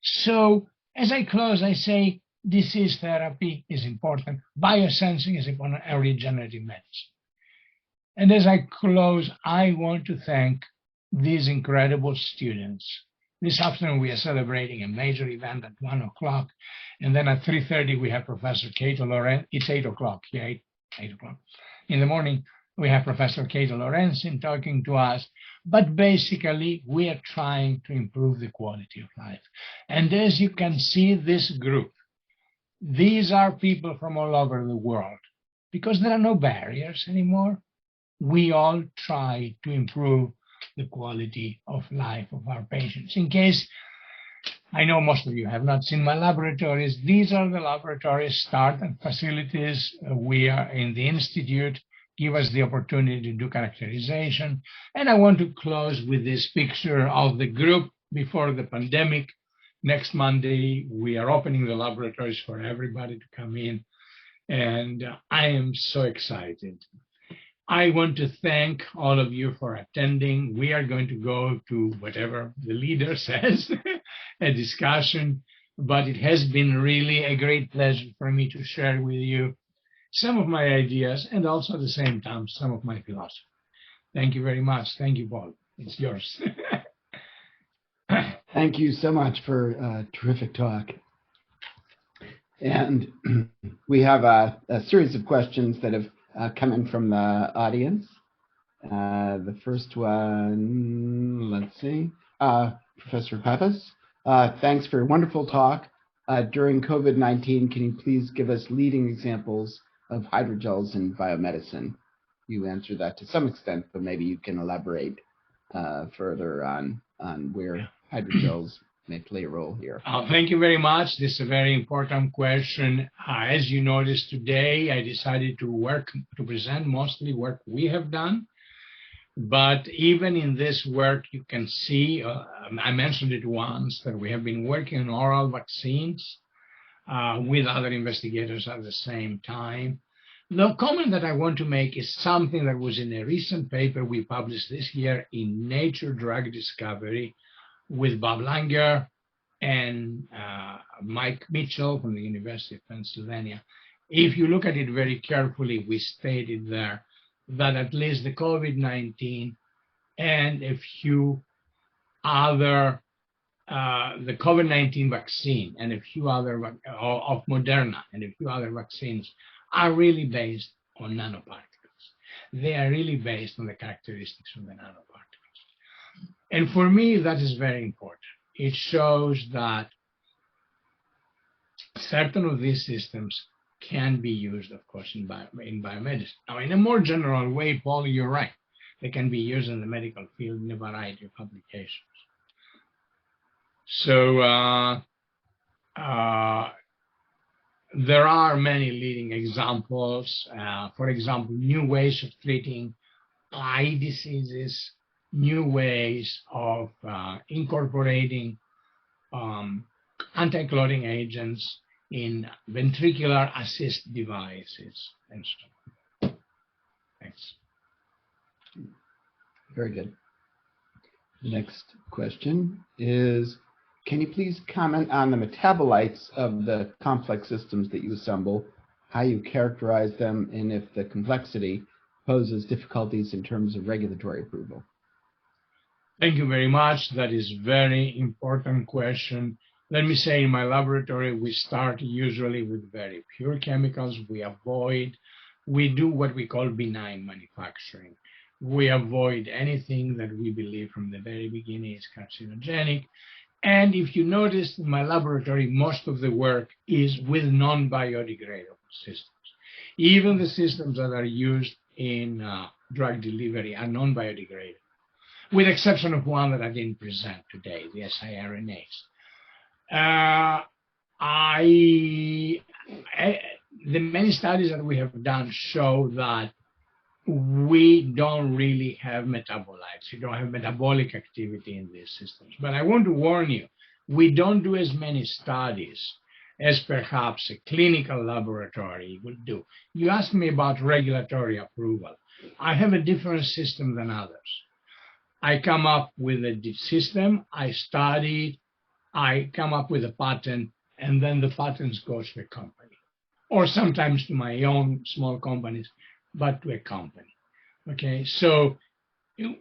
So as I close, I say disease therapy is important. Biosensing is important, and regenerative medicine. And as I close, I want to thank these incredible students. This afternoon, we are celebrating a major event at 1 o'clock. And then at 3:30, we have Professor Cato Lorenz. It's 8 o'clock, yeah, 8 o'clock. In the morning, we have Professor Cato Lorenzin talking to us. But basically, we are trying to improve the quality of life. And as you can see, this group, these are people from all over the world. Because there are no barriers anymore, we all try to improve the quality of life of our patients. In case, I know most of you have not seen my laboratories. These are the laboratory start and facilities. We are in the institute, give us the opportunity to do characterization. And I want to close with this picture of the group before the pandemic. Next Monday, we are opening the laboratories for everybody to come in. And I am so excited. I want to thank all of you for attending. We are going to go to whatever the leader says, a discussion, but it has been really a great pleasure for me to share with you some of my ideas and also at the same time some of my philosophy. Thank you very much. Thank you, Paul. It's yours. Thank you so much for a terrific talk. And we have a series of questions that have come in from the audience. The first one, let's see, Professor Pappas. Thanks for a wonderful talk. During COVID-19, can you please give us leading examples of hydrogels in biomedicine? You answered that to some extent, but maybe you can elaborate further on where hydrogels may play a role here. Thank you very much. This is a very important question. As you noticed today, I decided to present mostly work we have done. But even in this work, you can see, I mentioned it once, that we have been working on oral vaccines with other investigators at the same time. The comment that I want to make is something that was in a recent paper we published this year in Nature Drug Discovery with Bob Langer and Mike Mitchell from the University of Pennsylvania. If you look at it very carefully, we stated there that at least the COVID-19 and a few other, the COVID-19 vaccine and a few other of Moderna and a few other vaccines are really based on nanoparticles. They are really based on the characteristics of the nanoparticles. And for me, that is very important. It shows that certain of these systems can be used, of course, in biomedicine. Now, in a more general way, Paul, you're right. They can be used in the medical field in a variety of applications. So there are many leading examples. For example, new ways of treating eye diseases, new ways of incorporating anti-clotting agents in ventricular assist devices and so on. Thanks. Very good. The next question is, can you please comment on the metabolites of the complex systems that you assemble, how you characterize them, and if the complexity poses difficulties in terms of regulatory approval? Thank you very much. That is a very important question. Let me say, in my laboratory, we start usually with very pure chemicals. We do what we call benign manufacturing. We avoid anything that we believe from the very beginning is carcinogenic. And if you notice in my laboratory, most of the work is with non-biodegradable systems. Even the systems that are used in drug delivery are non-biodegradable, with exception of one that I didn't present today, the siRNAs. The many studies that we have done show that we don't really have metabolites. We don't have metabolic activity in these systems. But I want to warn you, we don't do as many studies as perhaps a clinical laboratory would do. You asked me about regulatory approval. I have a different system than others. I come up with a system, I study, I come up with a patent, and then the patents goes to a company, or sometimes to my own small companies, but to a company. Okay, so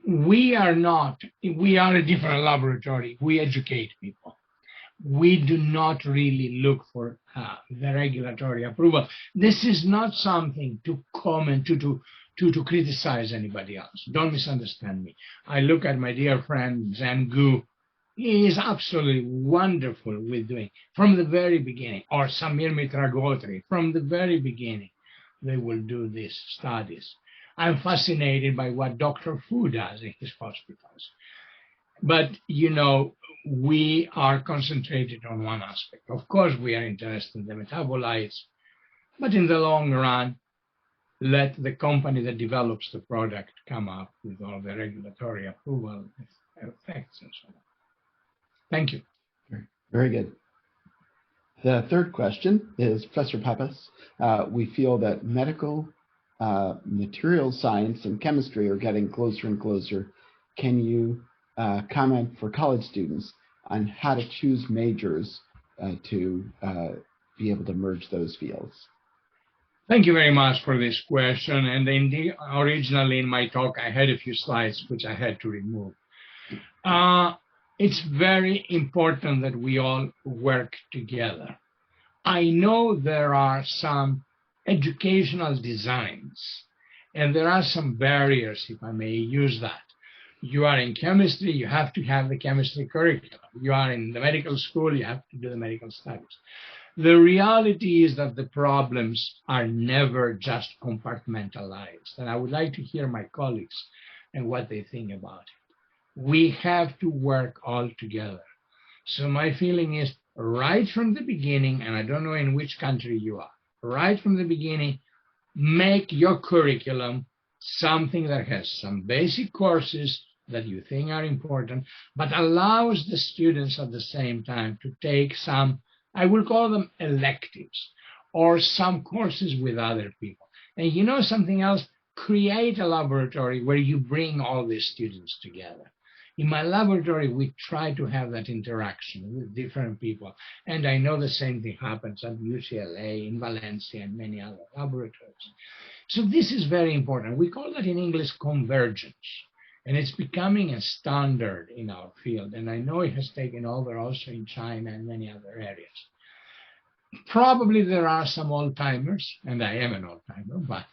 we are a different laboratory. We educate people. We do not really look for the regulatory approval. This is not something to comment, to criticize anybody else. Don't misunderstand me. I look at my dear friend Zhang Gu. He is absolutely wonderful with doing from the very beginning, or Samir Mitragotri, from the very beginning, they will do these studies. I'm fascinated by what Dr. Fu does in his hospitals. But, you know, we are concentrated on one aspect. Of course, we are interested in the metabolites, but in the long run, let the company that develops the product come up with all the regulatory approval effects and so on. Thank you. Very good. The third question is, Professor Pappas, we feel that medical material science and chemistry are getting closer and closer. Can you comment for college students on how to choose majors to be able to merge those fields? Thank you very much for this question. And indeed, originally in my talk, I had a few slides which I had to remove. It's very important that we all work together. I know there are some educational designs, and there are some barriers, if I may use that. You are in chemistry, you have to have the chemistry curriculum. You are in the medical school, you have to do the medical studies. The reality is that the problems are never just compartmentalized. And I would like to hear my colleagues and what they think about it. We have to work all together. So my feeling is right from the beginning, and I don't know in which country you are, right from the beginning, make your curriculum something that has some basic courses that you think are important, but allows the students at the same time to take some, I will call them electives, or some courses with other people. And you know something else? Create a laboratory where you bring all these students together. In my laboratory, we try to have that interaction with different people. And I know the same thing happens at UCLA, in Valencia, and many other laboratories. So this is very important. We call that in English convergence. And it's becoming a standard in our field. And I know it has taken over also in China and many other areas. Probably there are some old-timers, and I am an old-timer, but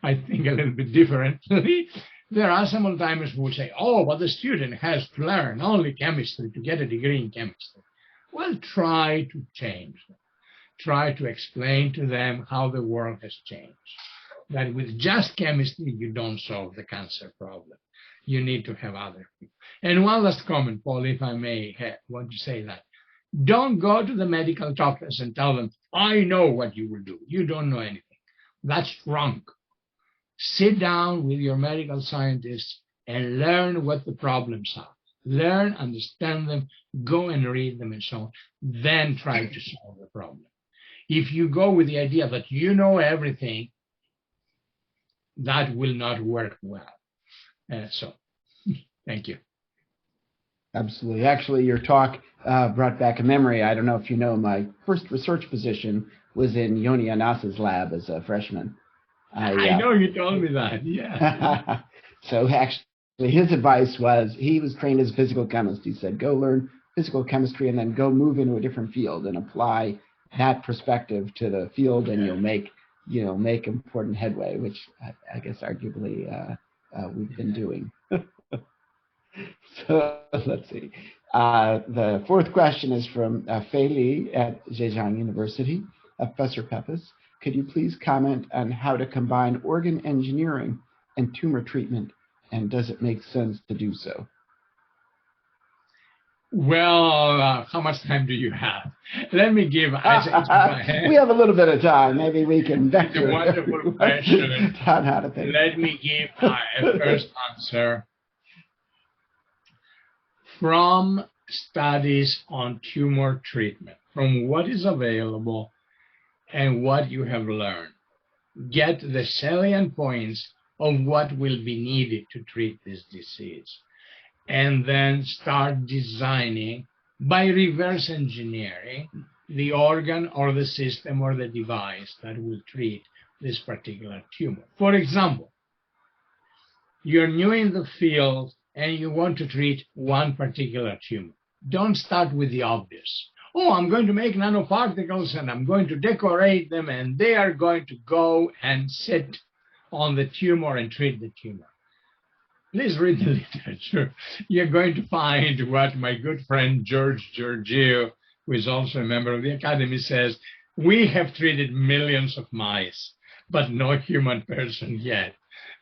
I think a little bit differently. There are some old-timers who will say, oh, but the student has to learn only chemistry to get a degree in chemistry. Well, try to change them. Try to explain to them how the world has changed. That with just chemistry, you don't solve the cancer problem. You need to have other people. And one last comment, Paul, if I may want to say that. Don't go to the medical doctors and tell them, I know what you will do. You don't know anything. That's wrong. Sit down with your medical scientists and learn what the problems are. Learn, understand them, go and read them and so on. Then try to solve the problem. If you go with the idea that you know everything, that will not work well. So, thank you. Absolutely. Actually, your talk brought back a memory. I don't know if you know, my first research position was in Yoni Anas's lab as a freshman. I know you told me that, yeah. So actually, his advice was, he was trained as a physical chemist. He said, go learn physical chemistry and then go move into a different field and apply that perspective to the field, and you'll make important headway, which I guess arguably we've been doing. So let's see. The fourth question is from Fei Li at Zhejiang University. Professor Peppas, could you please comment on how to combine organ engineering and tumor treatment, and does it make sense to do so? Well, how much time do you have? Let me give. We have a little bit of time. Maybe we can vector. It's a wonderful question. On how to think. Let me give a first answer. From studies on tumor treatment, from what is available and what you have learned, get the salient points of what will be needed to treat this disease. and then start designing by reverse engineering the organ or the system or the device that will treat this particular tumor. For example, you're new in the field and you want to treat one particular tumor. Don't start with the obvious. Oh, I'm going to make nanoparticles and I'm going to decorate them and they are going to go and sit on the tumor and treat the tumor. Please read the literature. You're going to find what my good friend George Georgiou, who is also a member of the Academy, says. We have treated millions of mice, but no human person yet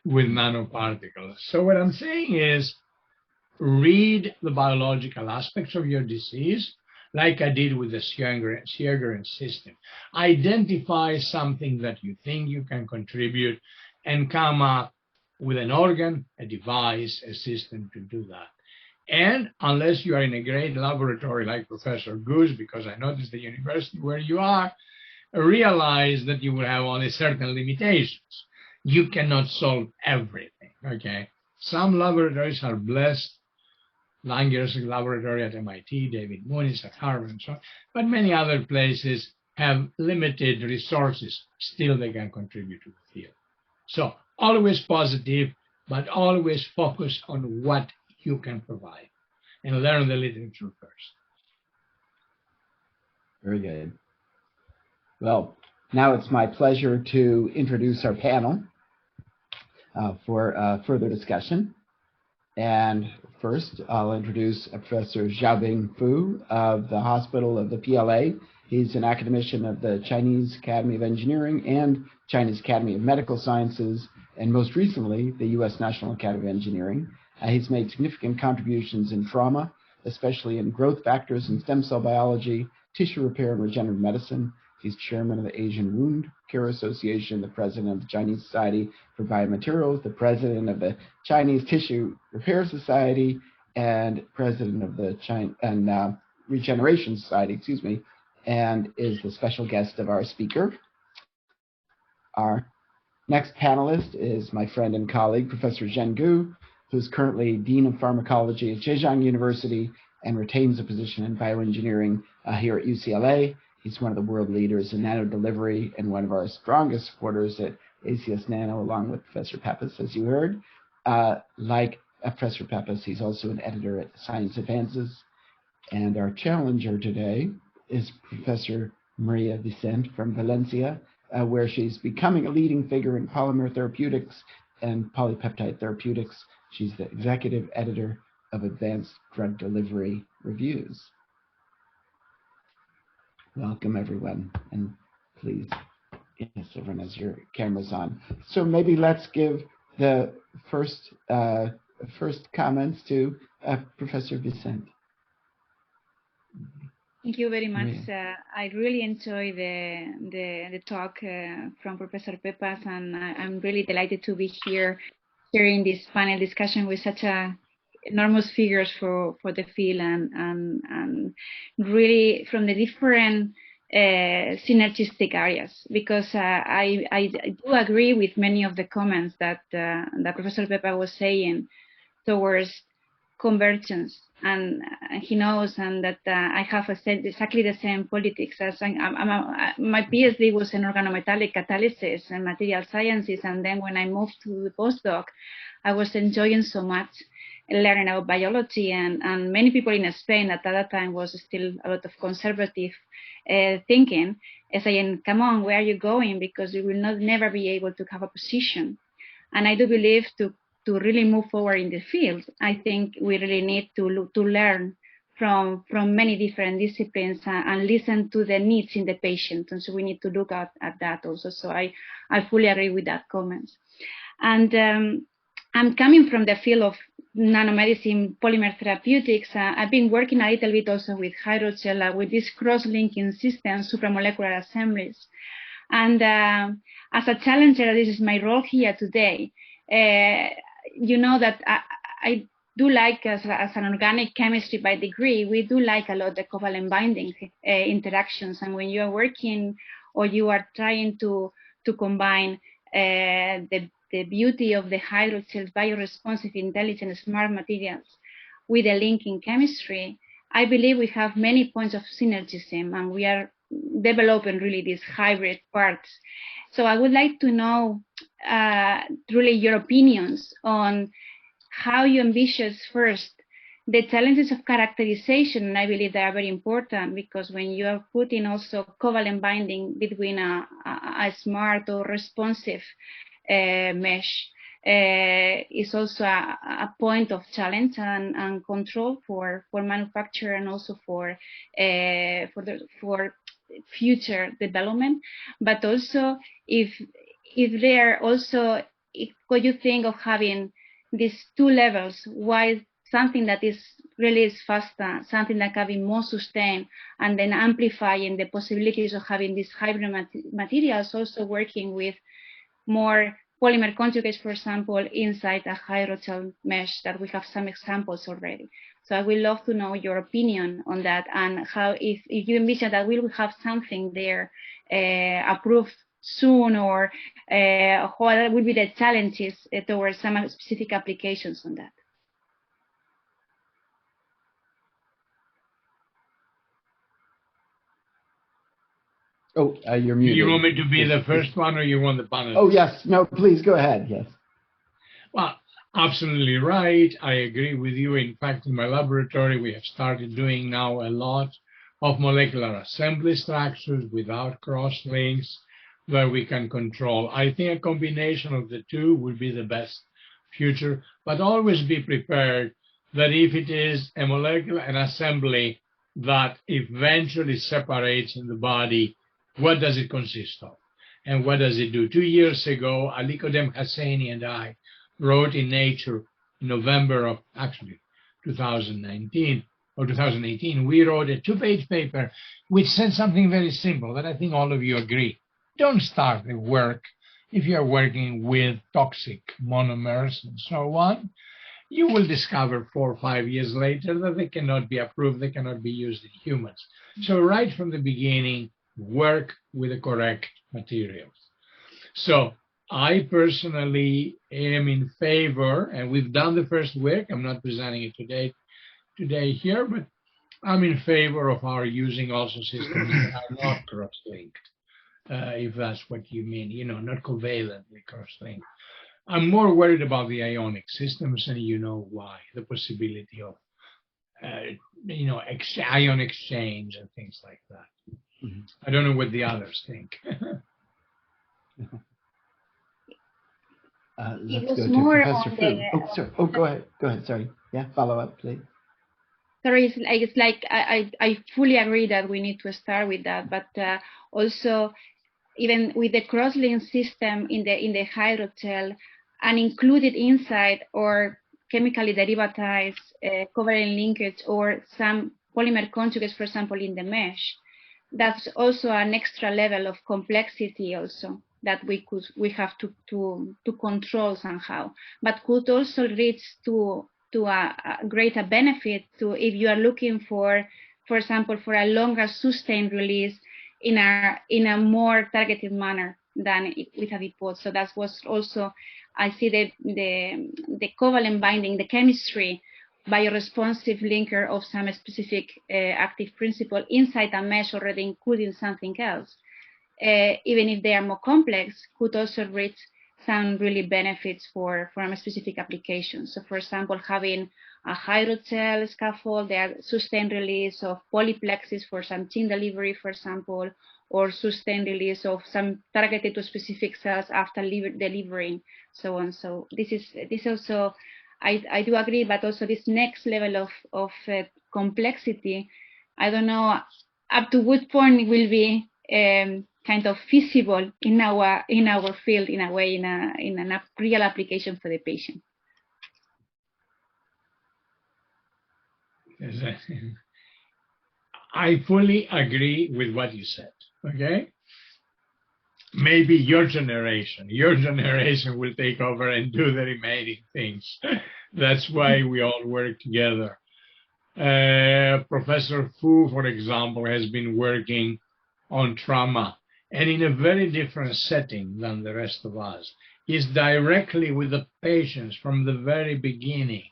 with nanoparticles. So what I'm saying is, read the biological aspects of your disease, like I did with the Sjögren's system. Identify something that you think you can contribute and come up with an organ, a device, a system to do that. And unless you are in a great laboratory like Professor Goose, because I noticed the university where you are, realize that you will have only certain limitations. You cannot solve everything, okay? Some laboratories are blessed. Langer's laboratory at MIT, David Mooney's at Harvard, and so on. But many other places have limited resources. Still, they can contribute to the field. So always positive, but always focus on what you can provide and learn the literature first. Very good. Well, now it's my pleasure to introduce our panel for further discussion. And first, I'll introduce Professor Xiaobing Fu of the Hospital of the PLA. He's an academician of the Chinese Academy of Engineering and Chinese Academy of Medical Sciences, and most recently, the U.S. National Academy of Engineering. He's made significant contributions in trauma, especially in growth factors and stem cell biology, tissue repair and regenerative medicine. He's chairman of the Asian Wound Care Association, the president of the Chinese Society for Biomaterials, the president of the Chinese Tissue Repair Society, and president of the Regeneration Society, and is the special guest of our speaker. Our next panelist is my friend and colleague, Professor Zhen Gu, who's currently Dean of Pharmacology at Zhejiang University and retains a position in bioengineering here at UCLA. He's one of the world leaders in nano delivery and one of our strongest supporters at ACS Nano, along with Professor Peppas, as you heard. Like Professor Peppas, he's also an editor at Science Advances. And our challenger today is Professor Maria Vicente from Valencia, where she's becoming a leading figure in polymer therapeutics and polypeptide therapeutics. She's the executive editor of Advanced Drug Delivery Reviews. Welcome, everyone, and please, yes, everyone has your cameras on. So maybe let's give the first comments to Professor Vicente. Thank you very much. I really enjoy the talk from Professor Peppas, and I'm really delighted to be here sharing this panel discussion with such enormous figures for the field and really from the different synergistic areas, because I do agree with many of the comments that Professor Peppa was saying towards convergence, and he knows, and that I have exactly the same politics as my PhD was in organometallic catalysis and material sciences, and then when I moved to the postdoc, I was enjoying so much learning about biology, and many people in Spain at that time was still a lot of conservative thinking, saying, come on, where are you going? Because you will never be able to have a position. And I do believe to really move forward in the field, I think we really need to learn from many different disciplines and listen to the needs in the patient. And so we need to look at that also. So I fully agree with that comment. And I'm coming from the field of nanomedicine, polymer therapeutics. I've been working a little bit also with hydrogel, with these cross-linking systems, supramolecular assemblies. And as a challenger, this is my role here today. You know that I do like, as an organic chemistry by degree, we do like a lot the covalent binding interactions. And when you are working or you are trying to combine the beauty of the hydrogels, bioresponsive, intelligent, smart materials with a link in chemistry, I believe we have many points of synergism, and we are developing really these hybrid parts. So I would like to know really your opinions on how you envision first the challenges of characterization. And I believe they are very important, because when you are putting also covalent binding between a smart or responsive mesh, is also a point of challenge and control for manufacture, and also for future development. But also, if there are also, what you think of having these two levels, why something that is really is faster, something that can be more sustained, and then amplifying the possibilities of having these hybrid materials, also working with more polymer conjugates, for example, inside a hydrogel mesh that we have some examples already. So I would love to know your opinion on that, and how, if you envision that we will have something there approved soon, or what would be the challenges towards some specific applications on that. Oh, you're muted. Do you want me to be the first one, or you want the panel? Oh, yes. No, please go ahead. Yes. Well, absolutely right. I agree with you. In fact, in my laboratory, we have started doing now a lot of molecular assembly structures without cross-links where we can control. I think a combination of the two would be the best future, but always be prepared that if it is a molecular and assembly that eventually separates in the body, what does it consist of? And what does it do? 2 years ago, Aliko Dem Hosseini and I wrote in Nature in November of actually 2019 or 2018, we wrote a 2-page paper which said something very simple that I think all of you agree. Don't start the work if you're working with toxic monomers and so on. You will discover 4 or 5 years later that they cannot be approved, they cannot be used in humans. So right from the beginning, work with the correct materials. So I personally am in favor, and we've done the first work. I'm not presenting it today here, but I'm in favor of our using also systems that are not cross-linked, if that's what you mean, not covalently cross-linked. I'm more worried about the ionic systems, and you know why, the possibility of, ion exchange and things like that. Mm-hmm. I don't know what the others think. Let's go to Professor Fu. Oh, sorry. Oh, go ahead. Go ahead. Sorry. Yeah, follow up, please. Sorry, it's like I fully agree that we need to start with that, but also even with the cross-link system in the hydrogel, and included inside or chemically derivatized covalent linkage or some polymer conjugates, for example, in the mesh, that's also an extra level of complexity also that we have to control somehow, but could also reach to a greater benefit to if you are looking for example, for a longer sustained release in a more targeted manner than with a depot. So that was also, I see the covalent binding, the chemistry, bioresponsive linker of some specific active principle inside a mesh already including something else, even if they are more complex, could also reach some really benefits for a specific application. So for example, having a hydrogel scaffold, there are sustained release of polyplexes for some gene delivery, for example, or sustained release of some targeted to specific cells after delivering, so on. So this also, I do agree, but also this next level of complexity, I don't know up to what point it will be kind of feasible in our field, in a way, in a real application for the patient. I fully agree with what you said. Okay, maybe your generation will take over and do the remaining things. That's why we all work together. Professor Fu, for example, has been working on trauma, and in a very different setting than the rest of us. He's directly with the patients from the very beginning.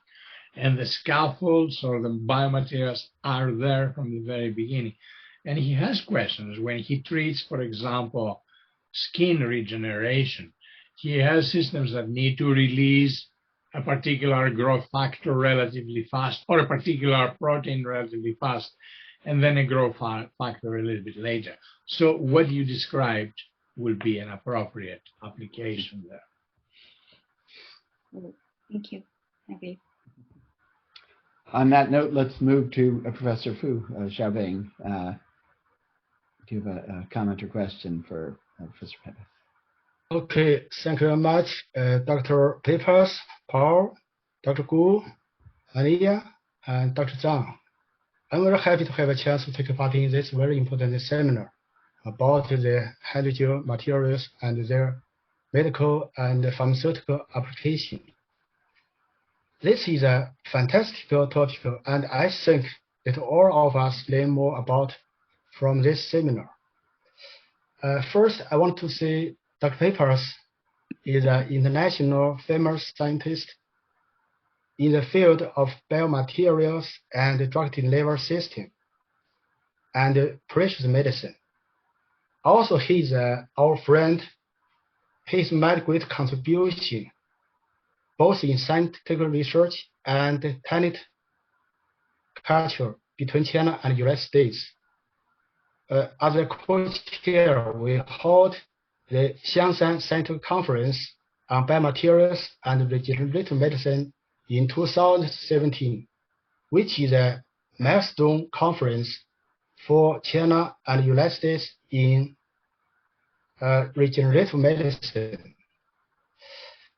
And the scaffolds or the biomaterials are there from the very beginning. And he has questions when he treats, for example, skin regeneration. He has systems that need to release a particular growth factor relatively fast or a particular protein relatively fast, and then a growth factor a little bit later. So what you described will be an appropriate application there. Thank you. Okay. On that note, let's move to Professor Fu Xiaobing. Do you have a comment or question for Professor Peppa? Okay, thank you very much, Dr. Peppers, Paul, Dr. Gu, Ania, and Dr. Zhang. I'm very happy to have a chance to take part in this very important seminar about the hydrogel materials and their medical and pharmaceutical application. This is a fantastic topic, and I think that all of us learn more about from this seminar. First, I want to say Dr. Peppers is an international famous scientist in the field of biomaterials and drug delivery system and precious medicine. Also, he's our friend. He's made great contribution both in scientific research and talent culture between China and the United States. As a co-chair, we hold the Xiangshan Scientific Conference on Biomaterials and Regenerative Medicine in 2017, which is a milestone conference for China and the United States in regenerative medicine.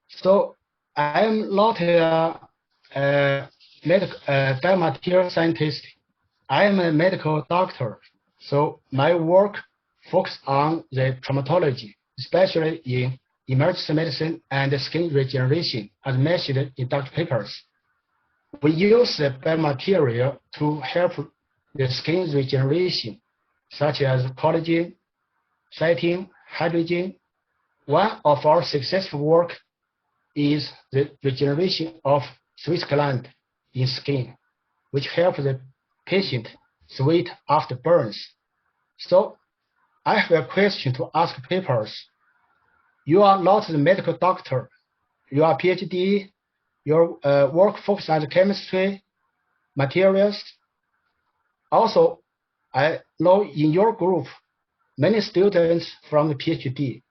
So I am not a biomaterial scientist. I am a medical doctor. So my work focuses on the traumatology, especially in emergency medicine and skin regeneration, as mentioned in Dr. Peppers. We use the biomaterial to help the skin regeneration, such as collagen, satin, hydrogel. One of our successful work is the regeneration of sweat gland in skin, which helps the patient sweat after burns. So I have a question to ask Peppers. You are not a medical doctor. You are a PhD. Your work focuses on chemistry, materials. Also, I know in your group, many students from the PhD,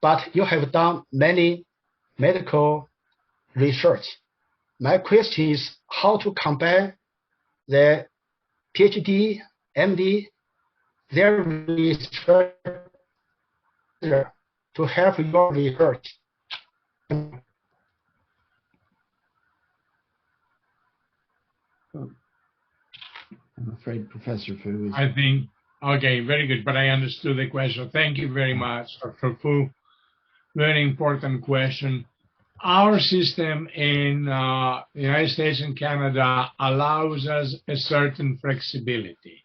but you have done many medical research. My question is how to compare the PhD, MD, their research to help your research. I'm afraid Professor Fu is... I think, okay, very good, but I understood the question. Thank you very much, Dr. Fu. Very important question. Our system in the United States and Canada allows us a certain flexibility.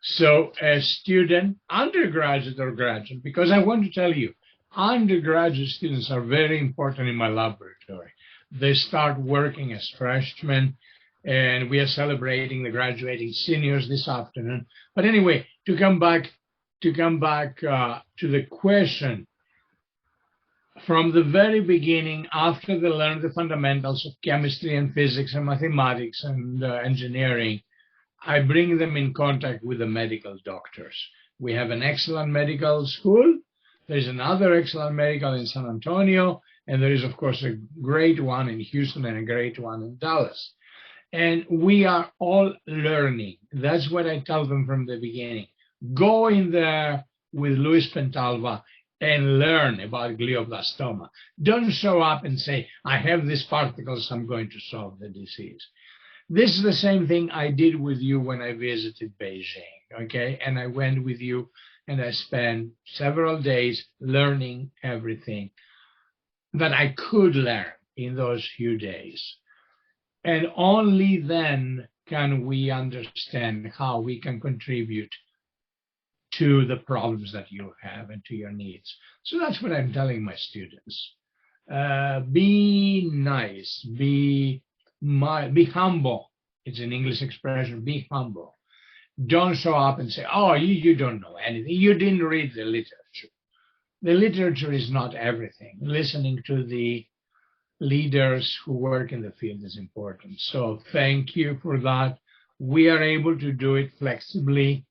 So a student, undergraduate or graduate, because I want to tell you, undergraduate students are very important in my laboratory. They start working as freshmen, and we are celebrating the graduating seniors this afternoon. But anyway, to come back to the question, from the very beginning, after they learn the fundamentals of chemistry and physics and mathematics and engineering, I bring them in contact with the medical doctors. We have an excellent medical school. There's another excellent medical in San Antonio, and there is, of course, a great one in Houston and a great one in Dallas. And we are all learning. That's what I tell them from the beginning. Go in there with Luis Pentalva and learn about glioblastoma. Don't show up and say, I have these particles, I'm going to solve the disease. This is the same thing I did with you when I visited Beijing, okay? And I went with you and I spent several days learning everything that I could learn in those few days. And only then can we understand how we can contribute to the problems that you have and to your needs. So that's what I'm telling my students. Be nice, be be humble. It's an English expression, be humble. Don't show up and say, oh, you don't know anything. You didn't read the literature. The literature is not everything. Listening to the leaders who work in the field is important. So thank you for that. We are able to do it flexibly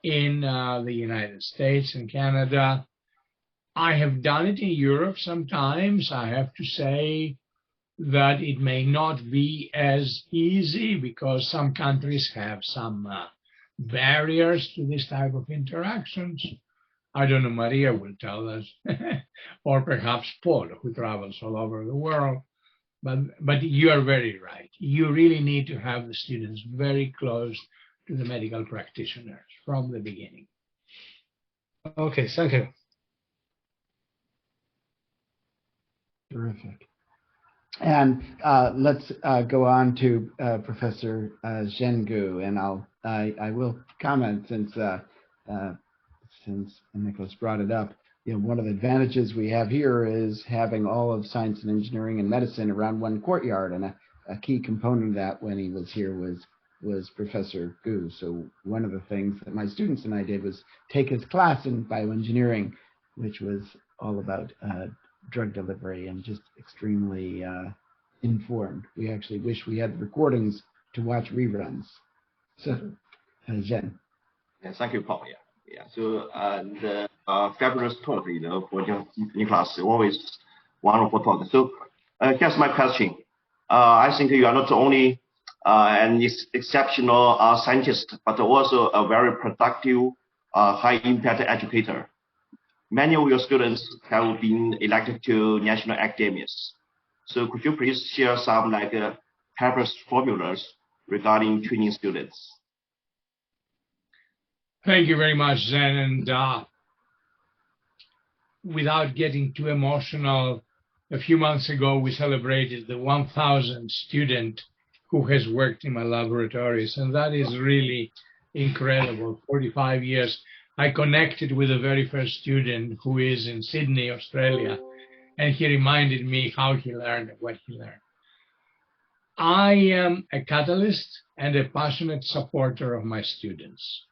in the United States and Canada. I have done it in Europe sometimes. I have to say that it may not be as easy because some countries have some barriers to this type of interactions. I don't know, Maria will tell us, or perhaps Paul, who travels all over the world. But you are very right. You really need to have the students very close to the medical practitioners from the beginning. Okay, thank you. Terrific. And let's go on to Professor Zhengu, and I will comment since Nicholas brought it up. You know, one of the advantages we have here is having all of science and engineering and medicine around one courtyard, and a key component of that when he was here was Professor Gu. So one of the things that my students and I did was take his class in bioengineering, which was all about drug delivery and just extremely informed. We actually wish we had recordings to watch reruns. So, Zhen. Yeah, thank you, Paul. Yeah. So the fabulous talk, for in class, always wonderful talk. So here's my question. I think you are not only an exceptional scientist, but also a very productive, high-impact educator. Many of your students have been elected to national academies. So could you please share some purpose formulas regarding training students? Thank you very much, Zen. And without getting too emotional, a few months ago, we celebrated the 1,000th student who has worked in my laboratories. And that is really incredible. 45 years. I connected with the very first student who is in Sydney, Australia, and he reminded me how he learned what he learned. I am a catalyst and a passionate supporter of my students.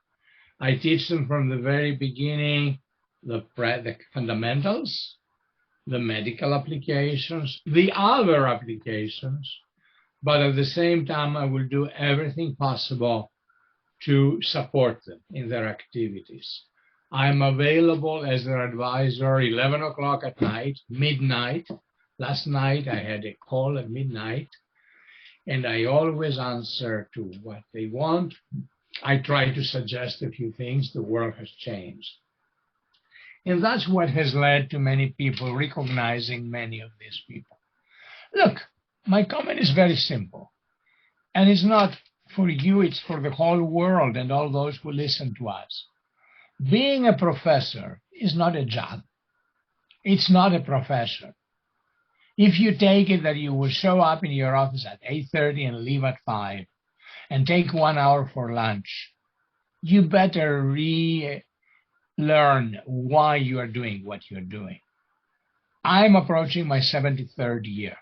I teach them from the very beginning the fundamentals, the medical applications, the other applications, but at the same time, I will do everything possible to support them in their activities. I'm available as their advisor 11 o'clock at night, midnight. Last night I had a call at midnight, and I always answer to what they want. I try to suggest a few things. The world has changed. And that's what has led to many people recognizing many of these people. Look, my comment is very simple, and it's not for you, it's for the whole world and all those who listen to us. Being a professor is not a job. It's not a profession. If you take it that you will show up in your office at 8:30 and leave at 5 and take 1 hour for lunch, you better relearn why you are doing what you're doing. I'm approaching my 73rd year.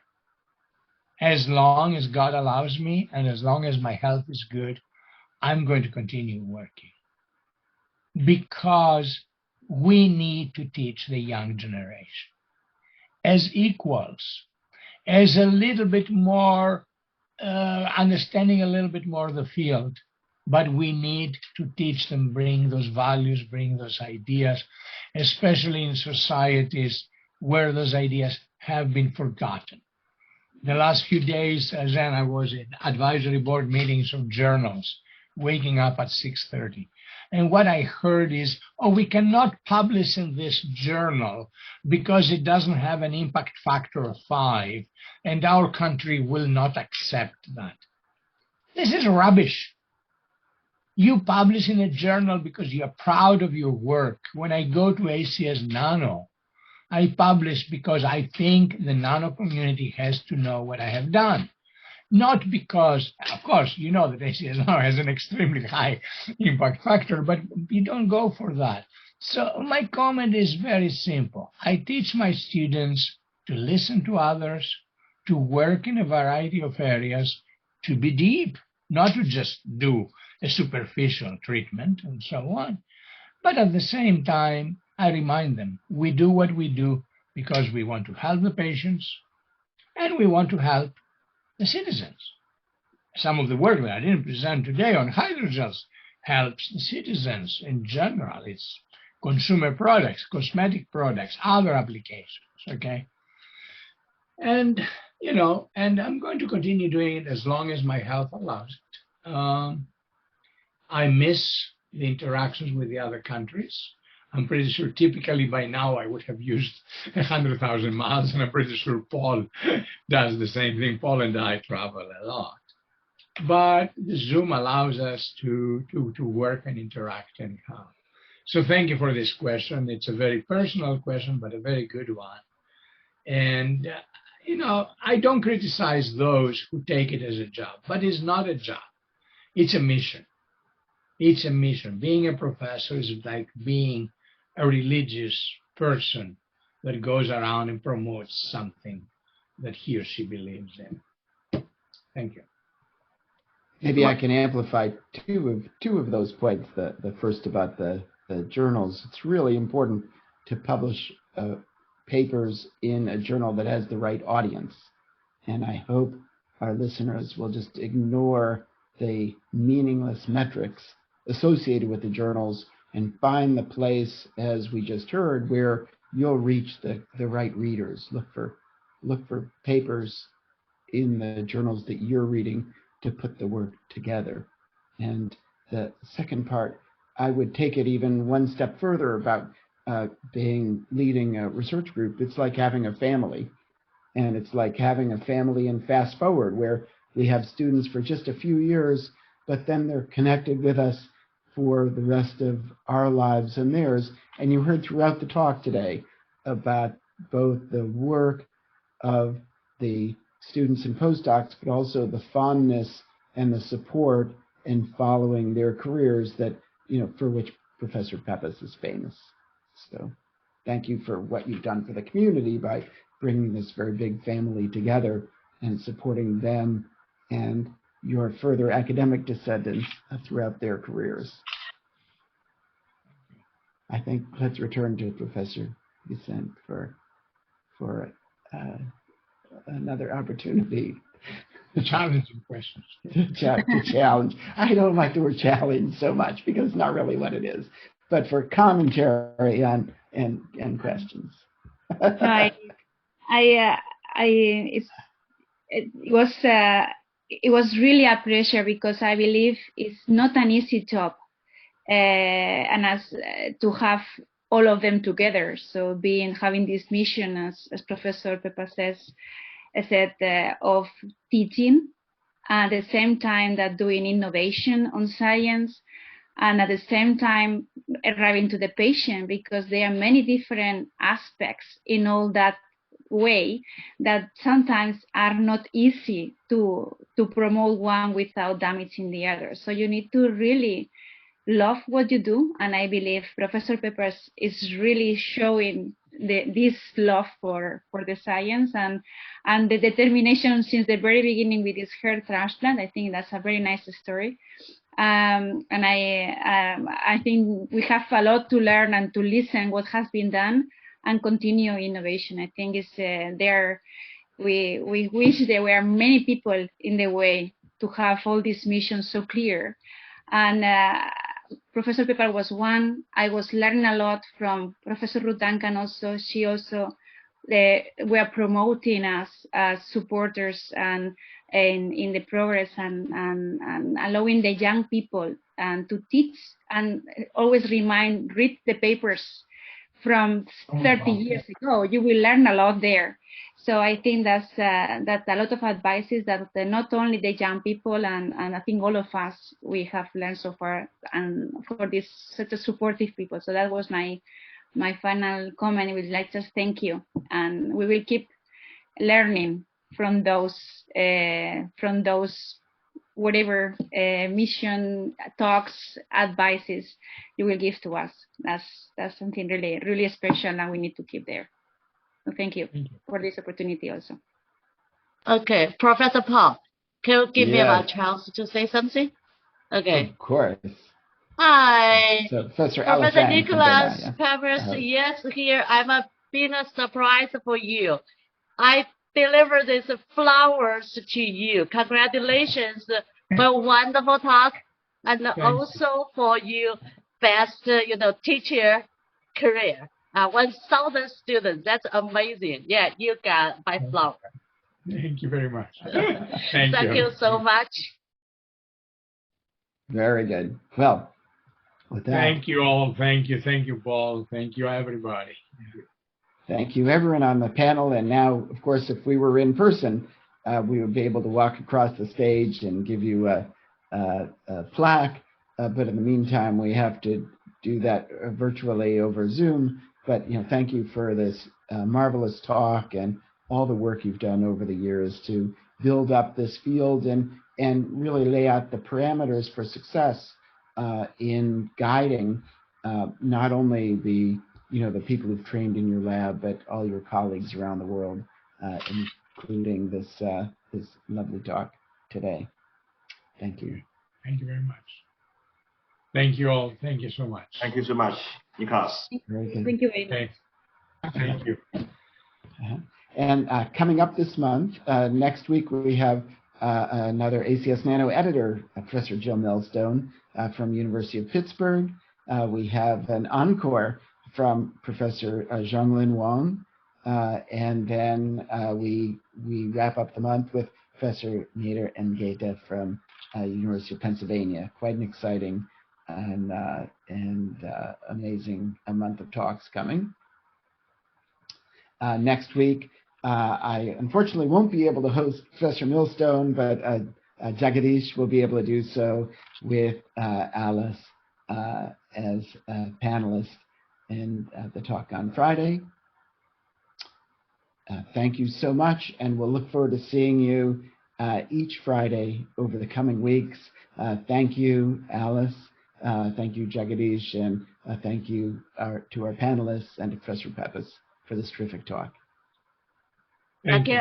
As long as God allows me and as long as my health is good, I'm going to continue working. Because we need to teach the young generation as equals, as a little bit more, understanding a little bit more of the field, but we need to teach them, bring those values, bring those ideas, especially in societies where those ideas have been forgotten. The last few days, Zen, I was in advisory board meetings of journals, waking up at 6:30. And what I heard is, oh, we cannot publish in this journal because it doesn't have an impact factor of 5, and our country will not accept that. This is rubbish. You publish in a journal because you're proud of your work. When I go to ACS Nano, I publish because I think the nano community has to know what I have done. Not because, of course, you know that ACS Nano has an extremely high impact factor, but you don't go for that. So my comment is very simple. I teach my students to listen to others, to work in a variety of areas, to be deep, not to just do a superficial treatment and so on. But at the same time, I remind them, we do what we do because we want to help the patients and we want to help the citizens. Some of the work that I didn't present today on hydrogels helps the citizens in general. It's consumer products, cosmetic products, other applications, okay? And, and I'm going to continue doing it as long as my health allows it. I miss the interactions with the other countries. I'm pretty sure typically by now I would have used 100,000 miles, and I'm pretty sure Paul does the same thing. Paul and I travel a lot. But the Zoom allows us to work and interact anyhow. So thank you for this question. It's a very personal question, but a very good one. And, I don't criticize those who take it as a job, but it's not a job. It's a mission. It's a mission. Being a professor is like being a religious person that goes around and promotes something that he or she believes in. Thank you. Maybe I can amplify two of those points. The first about the journals. It's really important to publish papers in a journal that has the right audience. And I hope our listeners will just ignore the meaningless metrics associated with the journals and find the place, as we just heard, where you'll reach the right readers. Look for papers in the journals that you're reading to put the work together. And the second part, I would take it even one step further about leading a research group. It's like having a family, and it's like having a family in Fast Forward, where we have students for just a few years, but then they're connected with us for the rest of our lives and theirs. And you heard throughout the talk today about both the work of the students and postdocs, but also the fondness and the support in following their careers that, for which Professor Peppas is famous. So thank you for what you've done for the community by bringing this very big family together and supporting them and your further academic descendants throughout their careers. I think let's return to Professor Vicente for another opportunity. Challenging questions. to challenge. I don't like the word challenge so much because it's not really what it is, but for commentary on and questions. It was really a pleasure because I believe it's not an easy job, and as to have all of them together. So having this mission, as Professor Peppa said, of teaching, at the same time that doing innovation on science, and at the same time arriving to the patient, because there are many different aspects in all that way that sometimes are not easy to promote one without damaging the other. So you need to really love what you do, and I believe Professor Peppa is really showing this love for the science and the determination since the very beginning with his hair transplant. I think that's a very nice story. And I think we have a lot to learn and to listen what has been done and continue innovation. I think we wish there were many people in the way to have all these missions so clear. And Professor Peppa was one. I was learning a lot from Professor Ruth Duncan also. She also were promoting us as supporters and in the progress and allowing the young people and to teach and always read the papers from 30 years ago. You will learn a lot there. So I think that's a lot of advices that not only the young people and I think all of us, we have learned so far, and for this such a supportive people. So that was my final comment. I would like to thank you, and we will keep learning from those whatever mission talks, advices you will give to us. That's something really, really special, and we need to keep there. So thank you for this opportunity also. Okay, Professor Paul, can you give me a Yes, chance to say something? Okay. of course. Hi, So Professor Alice Professor Zhang from Beida, Nicholas yeah. Peppers. Uh, Yes, here I'm being a surprise for you. I deliver these flowers to you. Congratulations for a wonderful talk, and also for your best, teacher career. 1,000 students. That's amazing. Yeah, you got my flower. Thank you very much. Thank you so much. very good. Well, with that, Thank you all. Thank you, Paul. Thank you, everybody. thank you everyone on the panel. And now, of course, if we were in person, we would be able to walk across the stage and give you a plaque. But in the meantime, we have to do that virtually over Zoom. But thank you for this marvelous talk and all the work you've done over the years to build up this field and really lay out the parameters for success in guiding not only the people who've trained in your lab, but all your colleagues around the world, including this lovely talk today. Thank you. Thank you very much. Thank you all. Thank you so much. Thank you so much, Nicholas. Very good. Thank you very much. Thank you. And coming up this month, next week, we have another ACS Nano editor, Professor Jill Millstone from University of Pittsburgh. We have an encore from Professor Zhonglin Wang. And then we wrap up the month with Professor Nader Ngeta from University of Pennsylvania. Quite an exciting and amazing month of talks coming. Next week, I unfortunately won't be able to host Professor Millstone, but Jagadish will be able to do so with Alice as a panelist in the talk on Friday. Thank you so much, and we'll look forward to seeing you each Friday over the coming weeks. Thank you, Alice. Thank you, Jagadish, and thank you to our panelists and to Professor Peppas for this terrific talk. Thank you.